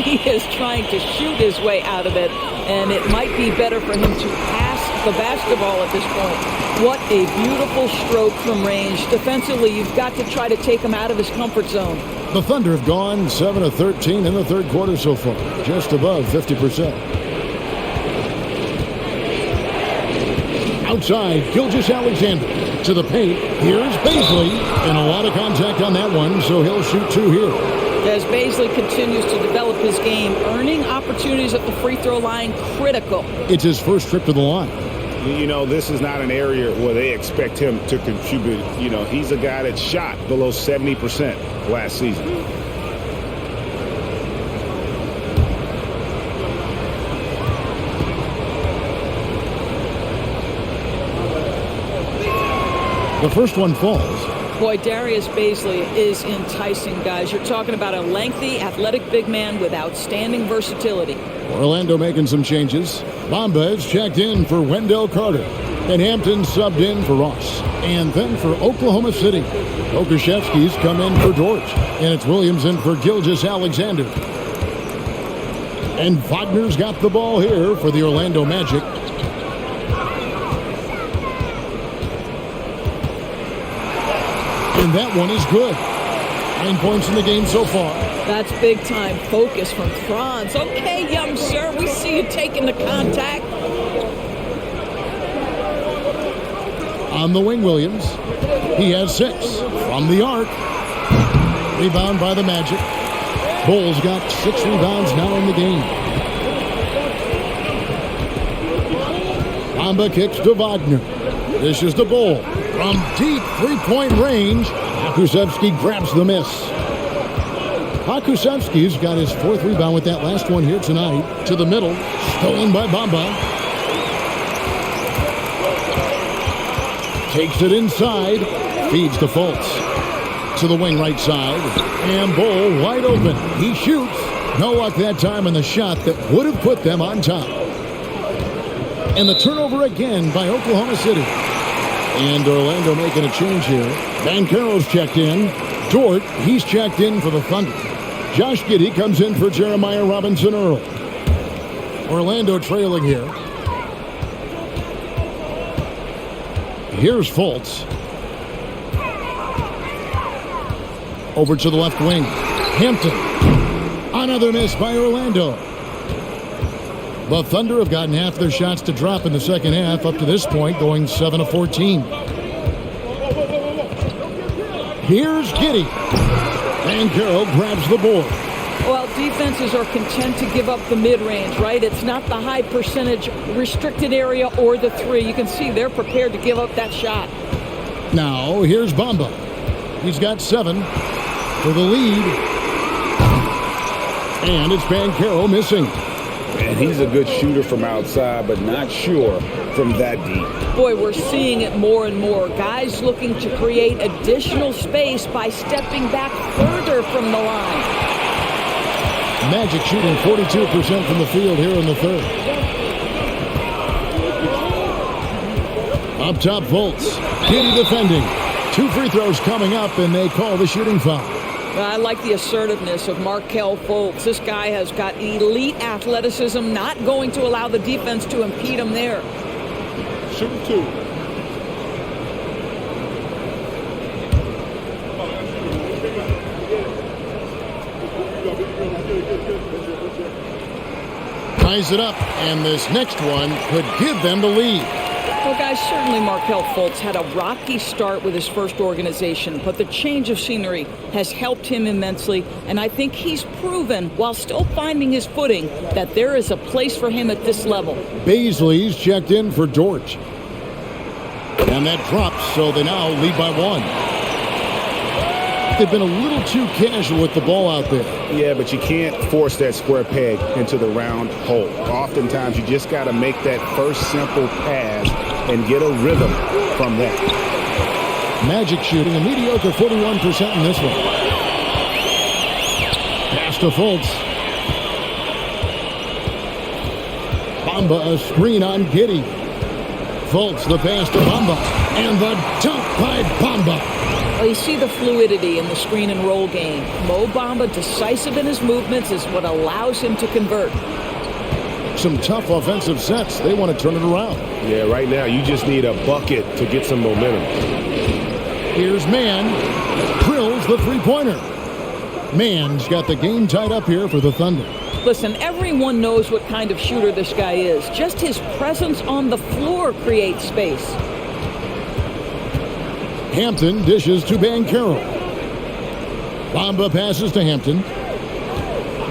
He is trying to shoot his way out of it, and it might be better for him to pass the basketball at this point. What a beautiful stroke from range. Defensively, you've got to try to take him out of his comfort zone. The Thunder have gone 7 of 13 in the third quarter so far, just above 50%. Outside, Gilgeous-Alexander to the paint. Here's Baisley, and a lot of contact on that one, so he'll shoot 2 here. As Baisley continues to develop his game, earning opportunities at the free throw line critical. It's his first trip to the line. You know, this is not an area where they expect him to contribute. You know, he's a guy that shot below 70% last season. The first one falls. Boy, Darius Baisley is enticing, guys. You're talking about a lengthy, athletic big man with outstanding versatility. Orlando making some changes. Bamba is checked in for Wendell Carter. And Hampton subbed in for Ross. And then for Oklahoma City, Okashevsky's come in for Dort. And it's Williams in for Gilgeous-Alexander. And Wagner's got the ball here for the Orlando Magic. And that one is good. 9 points in the game so far. That's big time focus from Franz. Okay, young sir, we see you taking the contact. On the wing, Williams. He has 6 from the arc. Rebound by the Magic. Bulls got 6 rebounds now in the game. Bamba kicks to Wagner. This is the Bull. From deep three-point range, Hakusevsky grabs the miss. Hakusevsky's got his 4th rebound with that last one here tonight. To the middle, stolen by Bamba. Takes it inside, feeds to Fultz. To the wing right side, and Bull wide open. He shoots. No luck that time in the shot that would have put them on top. And the turnover again by Oklahoma City. And Orlando making a change here. Banchero's checked in. Dort, he's checked in for the Thunder. Josh Giddey comes in for Jeremiah Robinson-Earl. Orlando trailing here. Here's Fultz. Over to the left wing. Hampton. Another miss by Orlando. The Thunder have gotten half their shots to drop in the second half up to this point, going 7 of 14. Here's Giddey. Banchero grabs the board. Well, defenses are content to give up the mid-range, right? It's not the high percentage restricted area or the 3. You can see they're prepared to give up that shot. Now, here's Bamba. He's got 7 for the lead. And it's Banchero missing. And he's a good shooter from outside, but not sure from that deep. Boy, we're seeing it more and more. Guys looking to create additional space by stepping back further from the line. Magic shooting 42% from the field here in the third. Up top, Fultz. Giddey defending. 2 free throws coming up, and they call the shooting foul. I like the assertiveness of Markelle Fultz. This guy has got elite athleticism, not going to allow the defense to impede him there. Shoot 2. Ties it up, and this next one could give them the lead. Well, guys, certainly Markelle Fultz had a rocky start with his first organization, but the change of scenery has helped him immensely, and I think he's proven, while still finding his footing, that there is a place for him at this level. Baisley's checked in for Dort. And that drops, so they now lead by 1. They've been a little too casual with the ball out there. Yeah, but you can't force that square peg into the round hole. Oftentimes, you just got to make that first simple pass and get a rhythm from that. Magic shooting a mediocre 41% in this one. Pass to Fultz. Bamba a screen on Giddey. Fultz the pass to Bamba. And the dunk by Bamba. Well, you see the fluidity in the screen and roll game. Mo Bamba, decisive in his movements, is what allows him to convert. Some tough offensive sets. They want to turn it around. Yeah, right now you just need a bucket to get some momentum. Here's Mann. Drills the three-pointer. Mann's got the game tied up here for the Thunder. Listen, everyone knows what kind of shooter this guy is. Just his presence on the floor creates space. Hampton dishes to Banchero. Bamba passes to Hampton.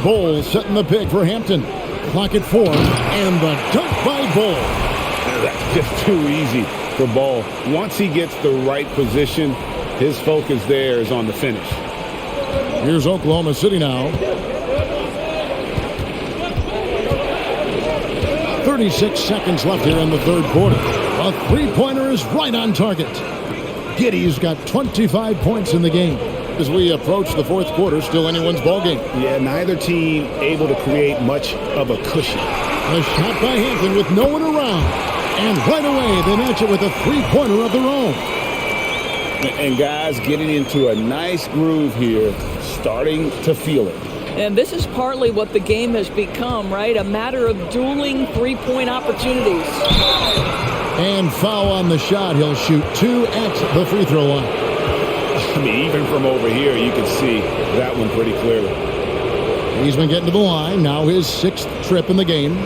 Bull setting the pick for Hampton. Clock at 4, and the dunk by Bull. That's just too easy for Ball. Once he gets the right position, his focus there is on the finish. Here's Oklahoma City now. 36 seconds left here in the third quarter. A three-pointer is right on target. Giddey's got 25 points in the game. As we approach the fourth quarter, still anyone's ball game. Yeah, neither team able to create much of a cushion. A shot by Hampton with no one around. And right away, they match it with a three-pointer of their own. And guys getting into a nice groove here, starting to feel it. And this is partly what the game has become, right? A matter of dueling three-point opportunities. And foul on the shot. He'll shoot 2 at the free throw line. I mean, even from over here, you can see that one pretty clearly. He's been getting to the line. Now his 6th trip in the game.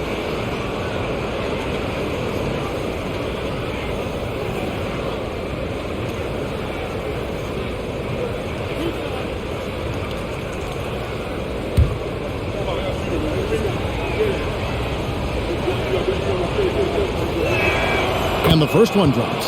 And the first one drops.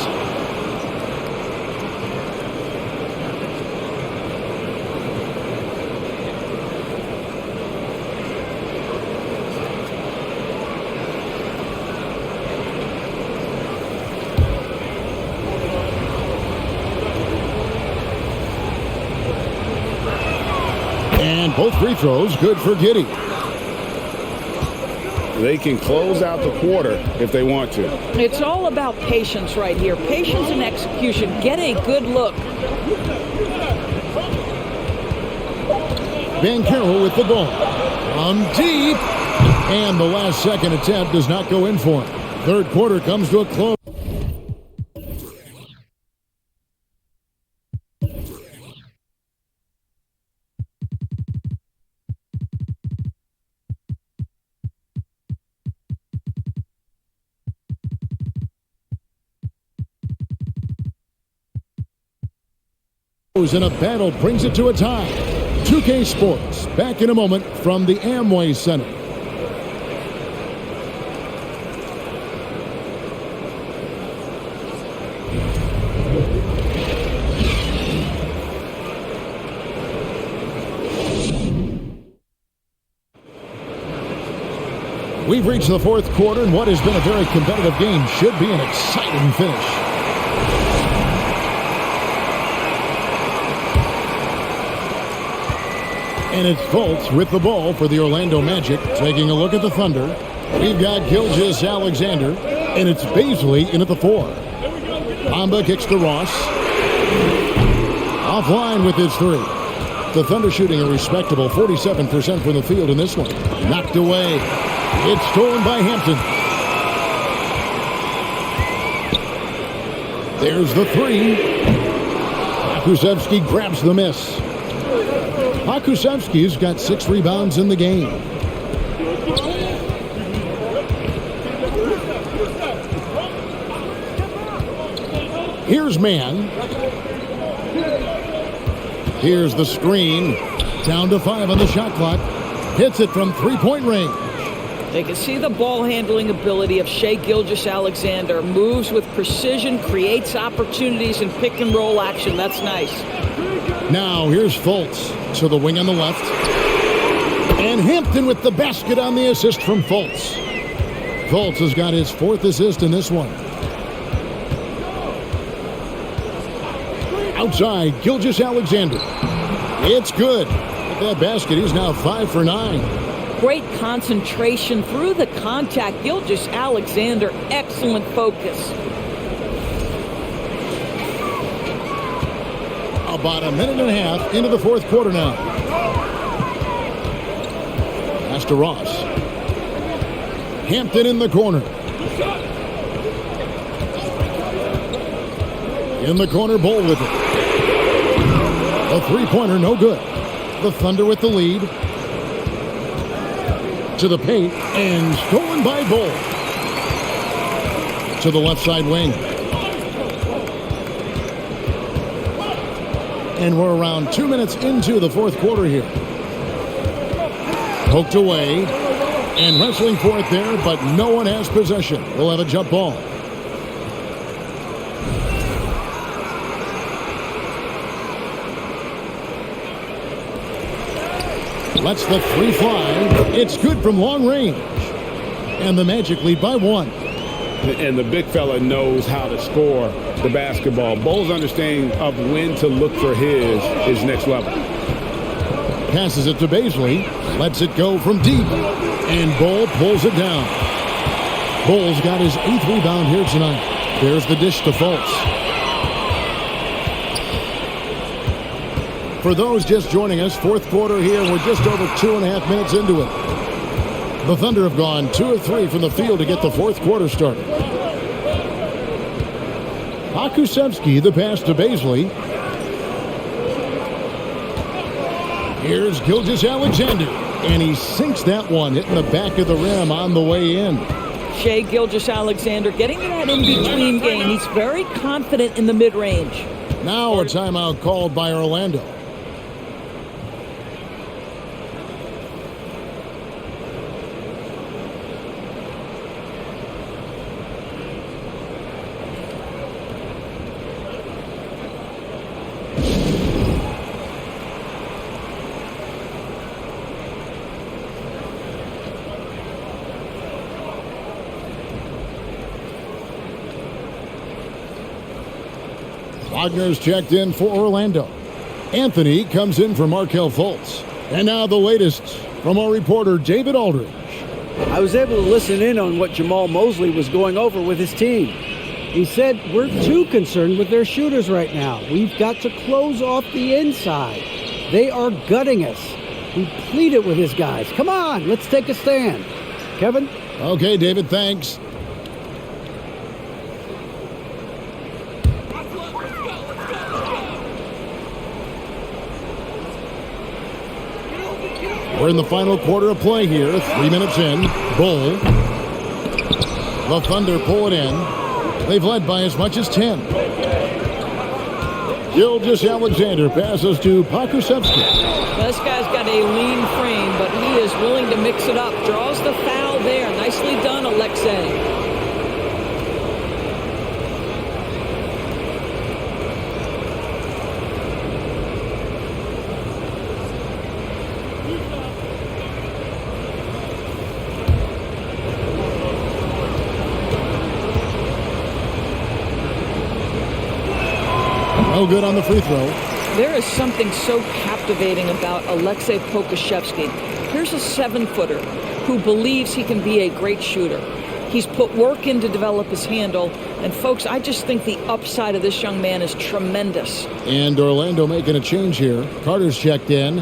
And both free throws good for Giddey. They can close out the quarter if they want to. It's all about patience right here. Patience and execution. Get a good look. Banchero with the ball. From deep. And the last second attempt does not go in for him. Third quarter comes to a close. And a battle brings it to a tie. 2K Sports, back in a moment from the Amway Center. We've reached the fourth quarter, and what has been a very competitive game should be an exciting finish. And it's Fultz with the ball for the Orlando Magic. Taking a look at the Thunder. We've got Gilgeous-Alexander, and it's Baisley in at the 4. Bamba kicks to Ross. Offline with his 3. The Thunder shooting a respectable 47% from the field in this one. Knocked away. It's stolen by Hampton. There's the 3. Pokusevski grabs the miss. Pokusevski's got 6 rebounds in the game. Here's man. Here's the screen. Down to 5 on the shot clock. Hits it from three-point range. They can see the ball handling ability of Shai Gilgeous-Alexander. Moves with precision, creates opportunities in pick and roll action. That's nice. Now here's Fultz to the wing on the left. And Hampton with the basket on the assist from Fultz. Fultz has got his 4th assist in this one. Outside, Gilgeous-Alexander. It's good. With that basket, he's now 5 for 9. Great concentration through the contact. Gilgeous-Alexander, excellent focus. About a minute and a half into the fourth quarter now. Pass to Ross. Hampton in the corner. In the corner, Bull with it. A three-pointer, no good. The Thunder with the lead. To the paint, and stolen by Bull. To the left side wing. And we're around 2 minutes into the fourth quarter here. Poked away. And wrestling for it there, but no one has possession. We'll have a jump ball. Lets the three fly. It's good from long range. And the Magic lead by 1. And the big fella knows how to score the basketball. Bo's understanding of when to look for his is next level. Passes it to Baisley. Lets it go from deep. And Bol pulls it down. Bol's got his 8th rebound here tonight. There's the dish to Fultz. For those just joining us, fourth quarter here. We're just over 2.5 minutes into it. The Thunder have gone 2 of 3 from the field to get the fourth quarter started. Pakusevsky, the pass to Baisley. Here's Gilgeous-Alexander. And he sinks that one, hitting the back of the rim on the way in. Shai Gilgeous-Alexander getting to that in-between game. He's very confident in the mid-range. Now a timeout called by Orlando. Wagner's checked in for Orlando. Anthony comes in for Markelle Fultz. And now the latest from our reporter, David Aldridge. I was able to listen in on what Jamal Mosley was going over with his team. He said, we're too concerned with their shooters right now. We've got to close off the inside. They are gutting us. He pleaded with his guys. Come on, let's take a stand. Kevin? Okay, David, thanks. We're in the final quarter of play here. 3 minutes in. Bol. The Thunder pull it in. They've led by as much as 10. Gilgeous-Alexander passes to Pakusevsky. This guy's got a lean frame, but he is willing to mix it up. Draws the foul there. Nicely done, Alexei. No good on the free throw. There is something so captivating about Alexei Pokusevsky. Here's a 7-footer who believes he can be a great shooter. He's put work in to develop his handle. And, folks, I just think the upside of this young man is tremendous. And Orlando making a change here. Carter's checked in.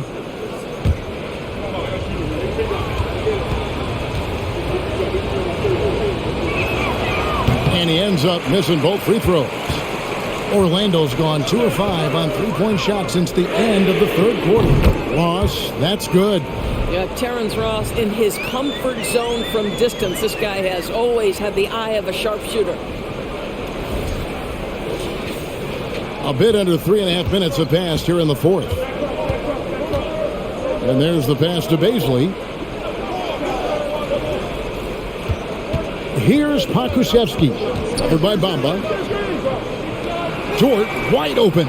And he ends up missing both free throws. Orlando's gone 2 of 5 on three-point shots since the end of the third quarter. Ross, that's good. Yeah, Terrence Ross in his comfort zone from distance. This guy has always had the eye of a sharpshooter. A bit under 3.5 minutes have passed here in the fourth. And there's the pass to Baisley. Here's Pakusevsky. Covered by Bamba. Dort wide open.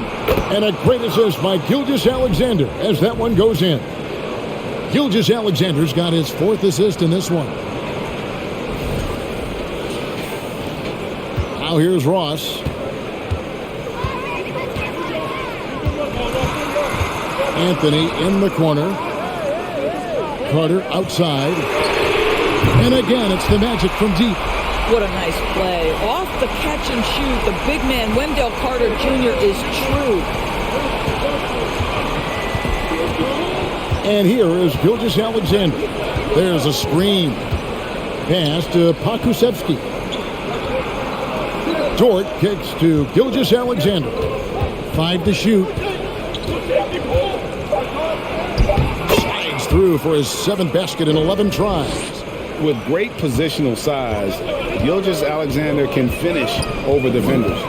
And a great assist by Gilgeous-Alexander as that one goes in. Gilgeous-Alexander's got his 4th assist in this one. Now here's Ross. Anthony in the corner. Carter outside. And again, it's the Magic from deep. What a nice play. Off the catch and shoot. The big man, Wendell Carter Jr., is true. And here is Gilgeous-Alexander. There's a screen. Pass to Pakusevsky. Dort kicks to Gilgeous-Alexander. 5 to shoot. Slides through for his 7th basket in 11 tries. With great positional size, Gilgeous-Alexander can finish over the defenders.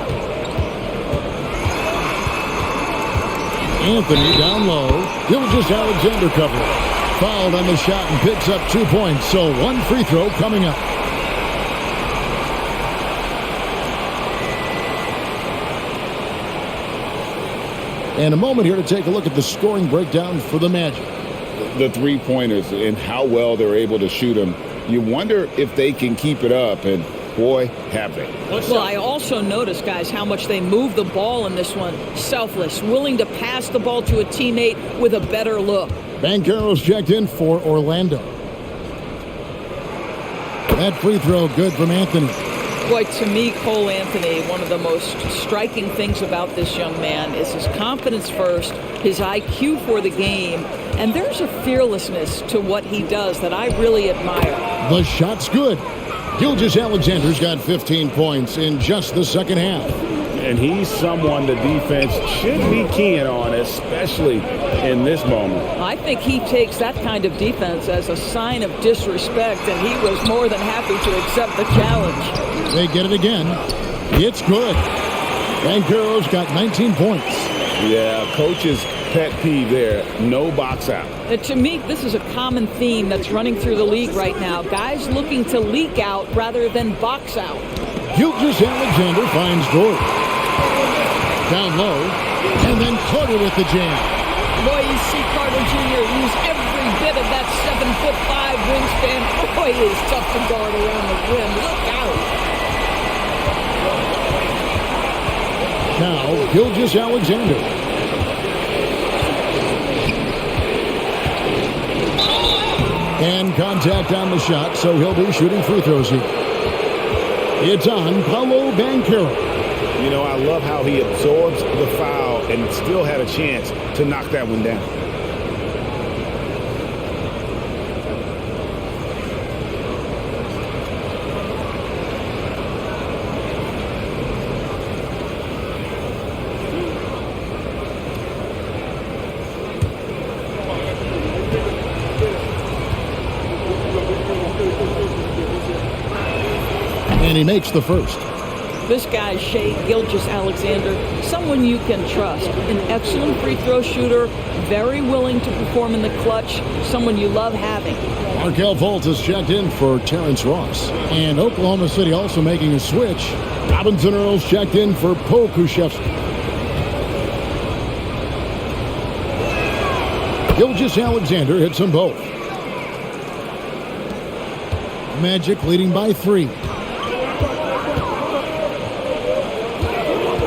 Anthony down low. Gilgeous Alexander covering. Fouled on the shot and picks up 2 points. So one free throw coming up. And a moment here to take a look at the scoring breakdown for the Magic. The three-pointers and how well they're able to shoot them. You wonder if they can keep it up, and boy, have they. Well, I also noticed, guys, how much they move the ball in this one. Selfless, willing to pass the ball to a teammate with a better look. Banchero's checked in for Orlando. That free throw good from Anthony. Boy, to me, Cole Anthony, one of the most striking things about this young man is his confidence first, his IQ for the game, and there's a fearlessness to what he does that I really admire. The shot's good. Gilgeous Alexander's got 15 points in just the second half. And he's someone the defense should be keying on, especially in this moment. I think he takes that kind of defense as a sign of disrespect, and he was more than happy to accept the challenge. They get it again. It's good. Banchero's got 19 points. Yeah, coach's pet peeve there. No box out. And to me, this is a common theme that's running through the league right now. Guys looking to leak out rather than box out. Gilgeous Alexander finds Dort. Down low, and then Carter with the jam. Boy, you see Carter Jr. use every bit of that 7'5" wingspan. Boy, he is tough to guard around the rim. Look out. Now, Gilgeous Alexander. And contact on the shot, so he'll be shooting free throws here. It's on Paolo Banchero. You know, I love how he absorbs the foul and still had a chance to knock that one down. And he makes the first. This guy, Shai Gilgeous-Alexander, someone you can trust. An excellent free throw shooter, very willing to perform in the clutch, someone you love having. Markelle Fultz has checked in for Terrence Ross. And Oklahoma City also making a switch. Robinson Earls checked in for Poe Kushevsky. Gilgeous-Alexander hits them both. Magic leading by 3.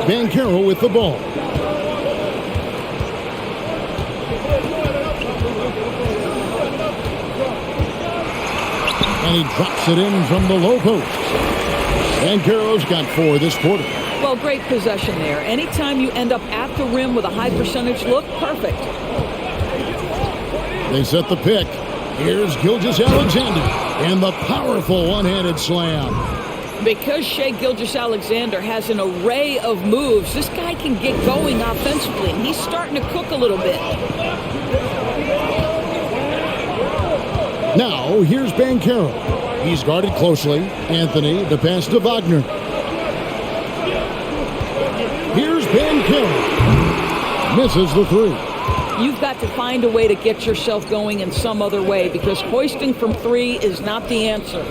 Banchero with the ball. And he drops it in from the low post. Banchero's got 4 this quarter. Well, great possession there. Anytime you end up at the rim with a high percentage look, perfect. They set the pick. Here's Gilgeous-Alexander and the powerful one-handed slam. Because Shai Gilgeous-Alexander has an array of moves, this guy can get going offensively. He's starting to cook a little bit. Now, here's Banchero. He's guarded closely. Anthony, the pass to Wagner. Here's Banchero. Misses the 3. You've got to find a way to get yourself going in some other way because hoisting from 3 is not the answer.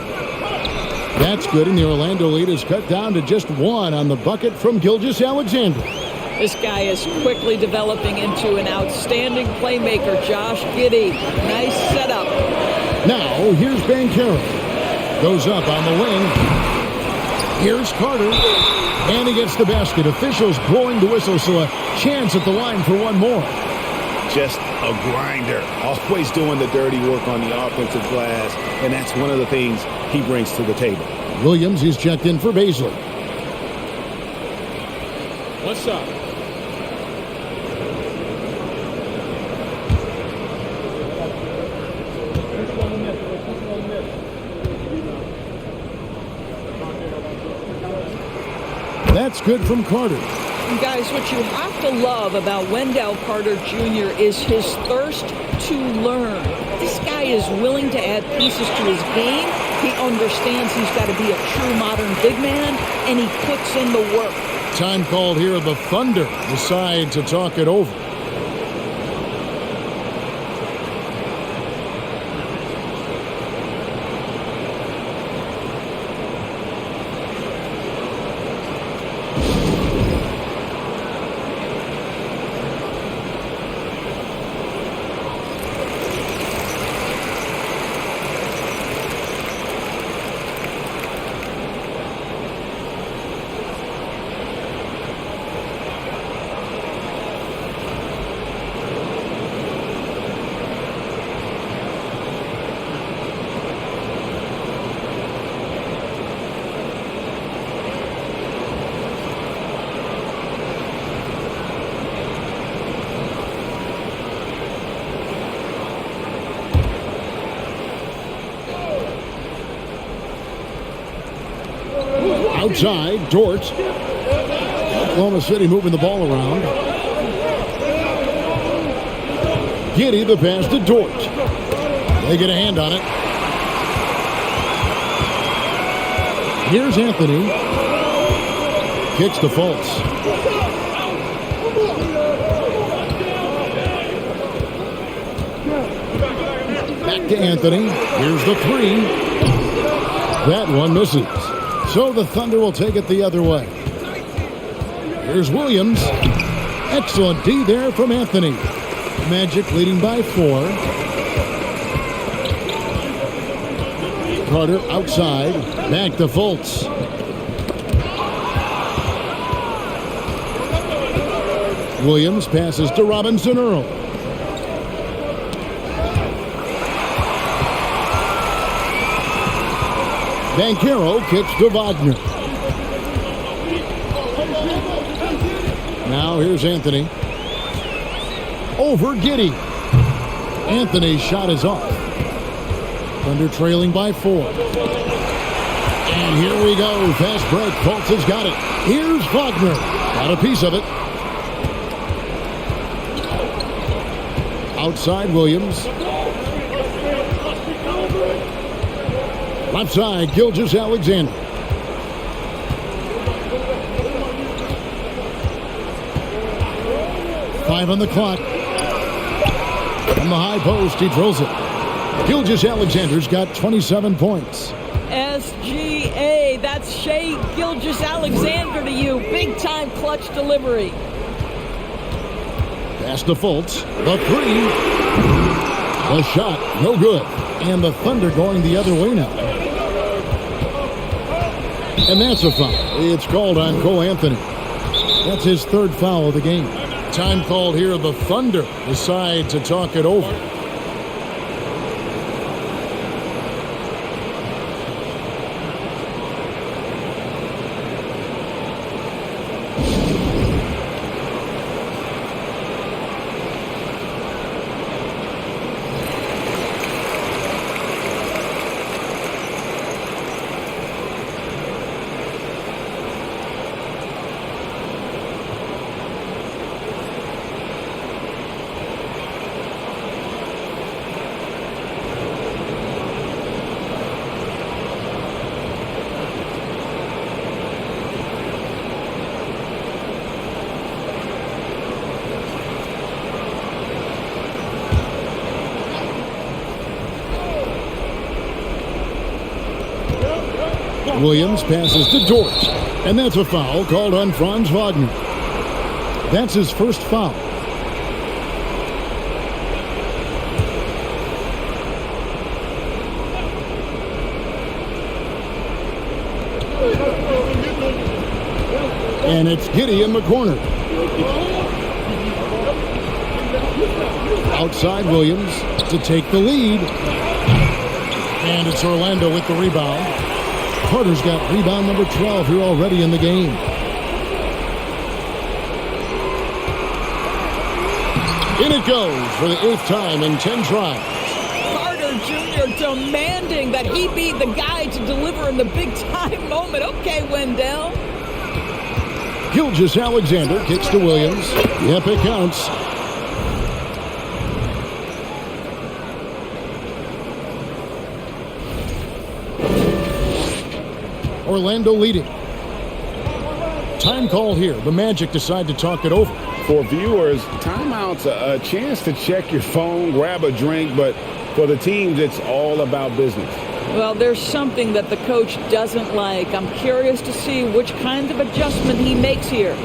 That's good, and the Orlando lead is cut down to just 1 on the bucket from Gilgeous-Alexander. This guy is quickly developing into an outstanding playmaker, Josh Giddey. Nice setup. Now, here's Banchero. Goes up on the wing. Here's Carter. And he gets the basket. Officials blowing the whistle, so a chance at the line for one more. Just a grinder. Always doing the dirty work on the offensive glass, and that's one of the things he brings to the table. Williams, he's checked in for Baisley. What's up? That's good from Carter. And guys, what you have to love about Wendell Carter Jr. is his thirst to learn. This guy is willing to add pieces to his game. He understands he's got to be a true modern big man, and he puts in the work. Time called here. The Thunder decide to talk it over. Outside, Dort. Oklahoma City moving the ball around. Giddey, the pass to Dort. They get a hand on it. Here's Anthony. Kicks to Fultz. Back to Anthony. Here's the three. That one misses. So the Thunder will take it the other way. Here's Williams. Excellent D there from Anthony. Magic leading by 4. Carter outside. Back to Fultz. Williams passes to Robinson Earl. Banchero kicks to Wagner. Now here's Anthony. Over Giddey. Anthony's shot is off. Thunder trailing by 4. And here we go. Fast break. Fultz has got it. Here's Wagner. Got a piece of it. Outside Williams. Left side, Gilgeous-Alexander. Five on the clock. From the high post, he drills it. Gilgeous-Alexander's got 27 points. SGA, that's Shai Gilgeous-Alexander to you. Big time clutch delivery. Pass to Fultz. The three. The shot, no good. And the Thunder going the other way now. And that's a foul. It's called on Cole Anthony. That's his 3rd foul of the game. Time called here. The Thunder decide to talk it over. Williams passes to Dort. And that's a foul called on Franz Wagner. That's his 1st foul. And it's Giddey in the corner. Outside Williams to take the lead. And it's Orlando with the rebound. Carter's got rebound number 12 here already in the game. In it goes for the 8th time in 10 tries. Carter Jr. demanding that he be the guy to deliver in the big time moment. Okay, Wendell. Gilgeous-Alexander kicks to Williams. Yep, it counts. Orlando leading. Time called here. The Magic decide to talk it over. For viewers, timeout's a chance to check your phone, grab a drink, but for the teams, it's all about business. Well, there's something that the coach doesn't like. I'm curious to see which kind of adjustment he makes here.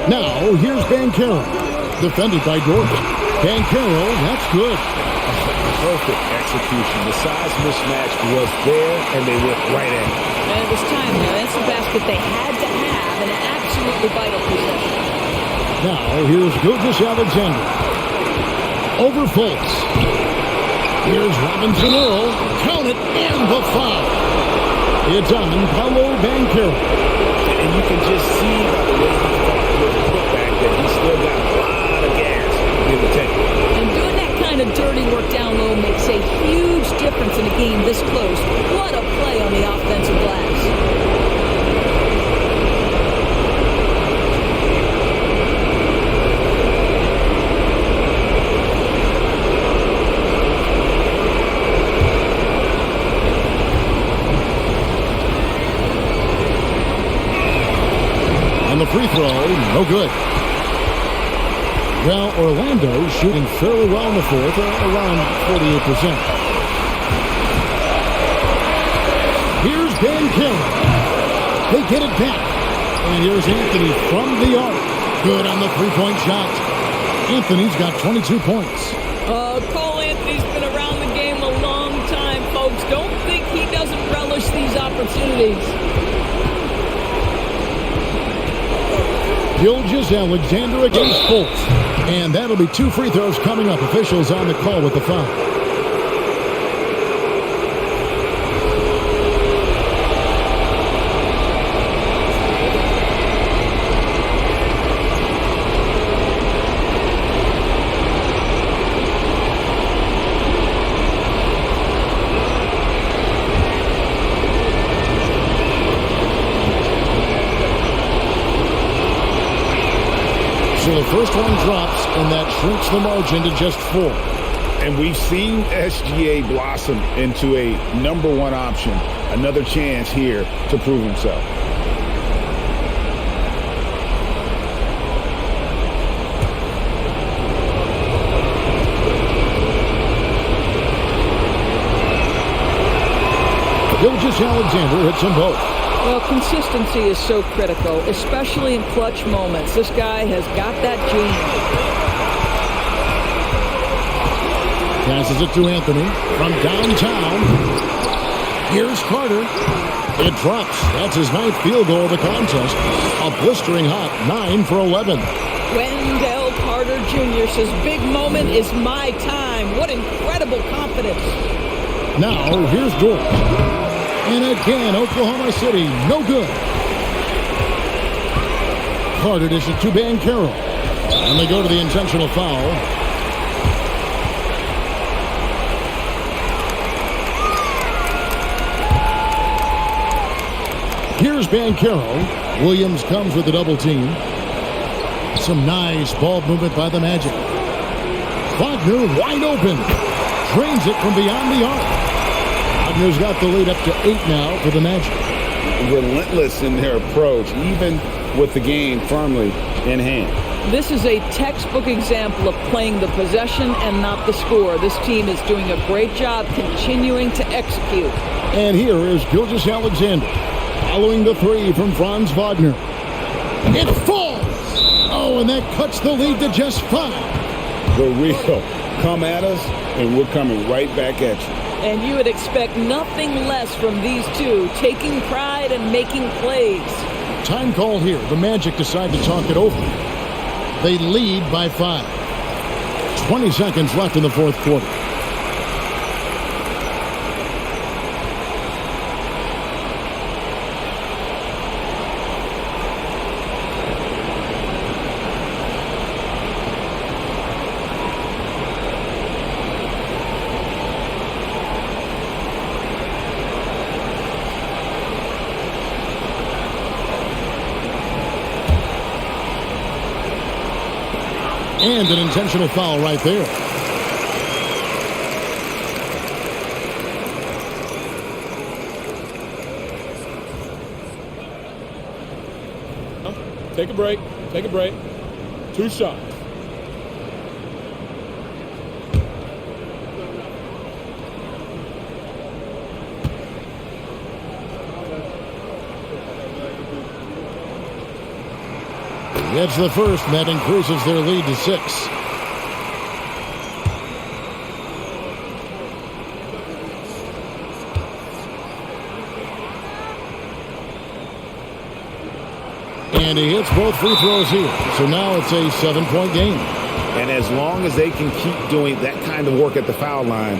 Now, here's Banchero. Defended by Dort. Banchero, that's good. Perfect execution. The size mismatch was there, and they went right at it. And it was time there. That's a basket they had to have, and an absolutely vital possession. Now, here's Gilgeous-Alexander. Over Fultz. Here's Robinson Earl. Count it, and the foul. It's on Paolo Banchero. And you can just see by the way he fought with the putback that he's still got a lot of gas in the tank. And doing that kind of dirty work down low makes a huge difference in a game this close. What a play on the offensive glass. And the free throw, no good. Well, Orlando shooting fairly well in the fourth, around 48%. Here's Banchero. They get it back. And here's Anthony from the arc. Good on the three-point shot. Anthony's got 22 points. Cole Anthony's been around the game a long time, folks. Don't think he doesn't relish these opportunities. Gilgeous-Alexander against Fultz. And that'll be 2 free throws coming up. Officials on the call with the foul. So the first one drops, and that shrinks the margin to just 4. And we've seen SGA blossom into a #1 option. Another chance here to prove himself. Gilgeous-Alexander hits them both. Well, consistency is so critical, especially in clutch moments. This guy has got that gene. Passes it to Anthony from downtown. Here's Carter. It drops. That's his 9th field goal of the contest. A blistering hot 9 for 11. Wendell Carter Jr. says, big moment is my time. What incredible confidence. Now, here's Dort. And again, Oklahoma City, no good. Carter dishes to Banchero. And they go to the intentional foul. Here's Banchero. Williams comes with the double team. Some nice ball movement by the Magic. Wagner wide open. Drains it from beyond the arc. Wagner's got the lead up to 8 now for the Magic. Relentless in their approach, even with the game firmly in hand. This is a textbook example of playing the possession and not the score. This team is doing a great job continuing to execute. And here is Gilgeous-Alexander following the 3 from Franz Wagner. It falls! Oh, and that cuts the lead to just 5. The real come at us, and we're coming right back at you. And you would expect nothing less from these two, taking pride and making plays. Time call here. The Magic decide to talk it over. They lead by 5. 20 seconds left in the fourth quarter. And an intentional foul right there. Take a break. Take a break. 2 shots. Gets the first, and that increases their lead to 6. And he hits both free throws here. So now it's a 7-point game. And as long as they can keep doing that kind of work at the foul line,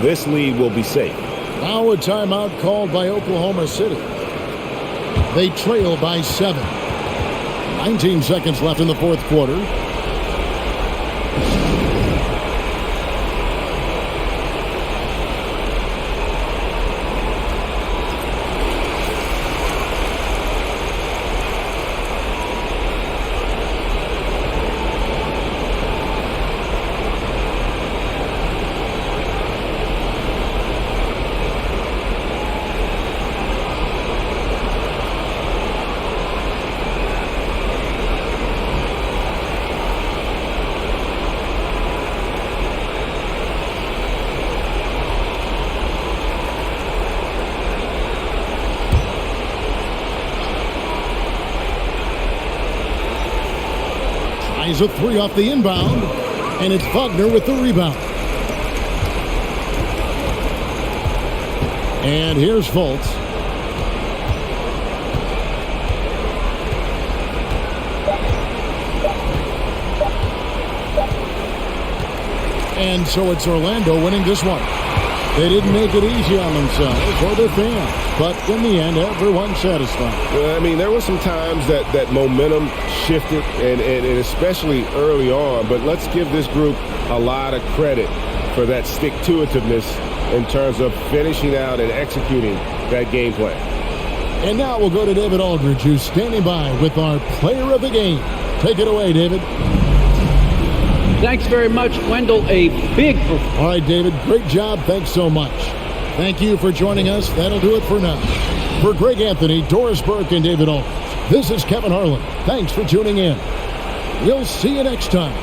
this lead will be safe. Now a timeout called by Oklahoma City. They trail by 7. 19 seconds left in the fourth quarter. A 3 off the inbound, and it's Wagner with the rebound. And here's Fultz. And so it's Orlando winning this one. They didn't make it easy on themselves or their fans, but in the end, everyone's satisfied. Well, I mean, there were some times that momentum shifted, and especially early on, but let's give this group a lot of credit for that stick-to-itiveness in terms of finishing out and executing that game plan. And now we'll go to David Aldridge, who's standing by with our player of the game. Take it away, David. Thanks very much, Wendell. A big performance. All right, David, great job. Thanks so much. Thank you for joining us. That'll do it for now. For Greg Anthony, Doris Burke, and David Aldridge, this is Kevin Harlan. Thanks for tuning in. We'll see you next time.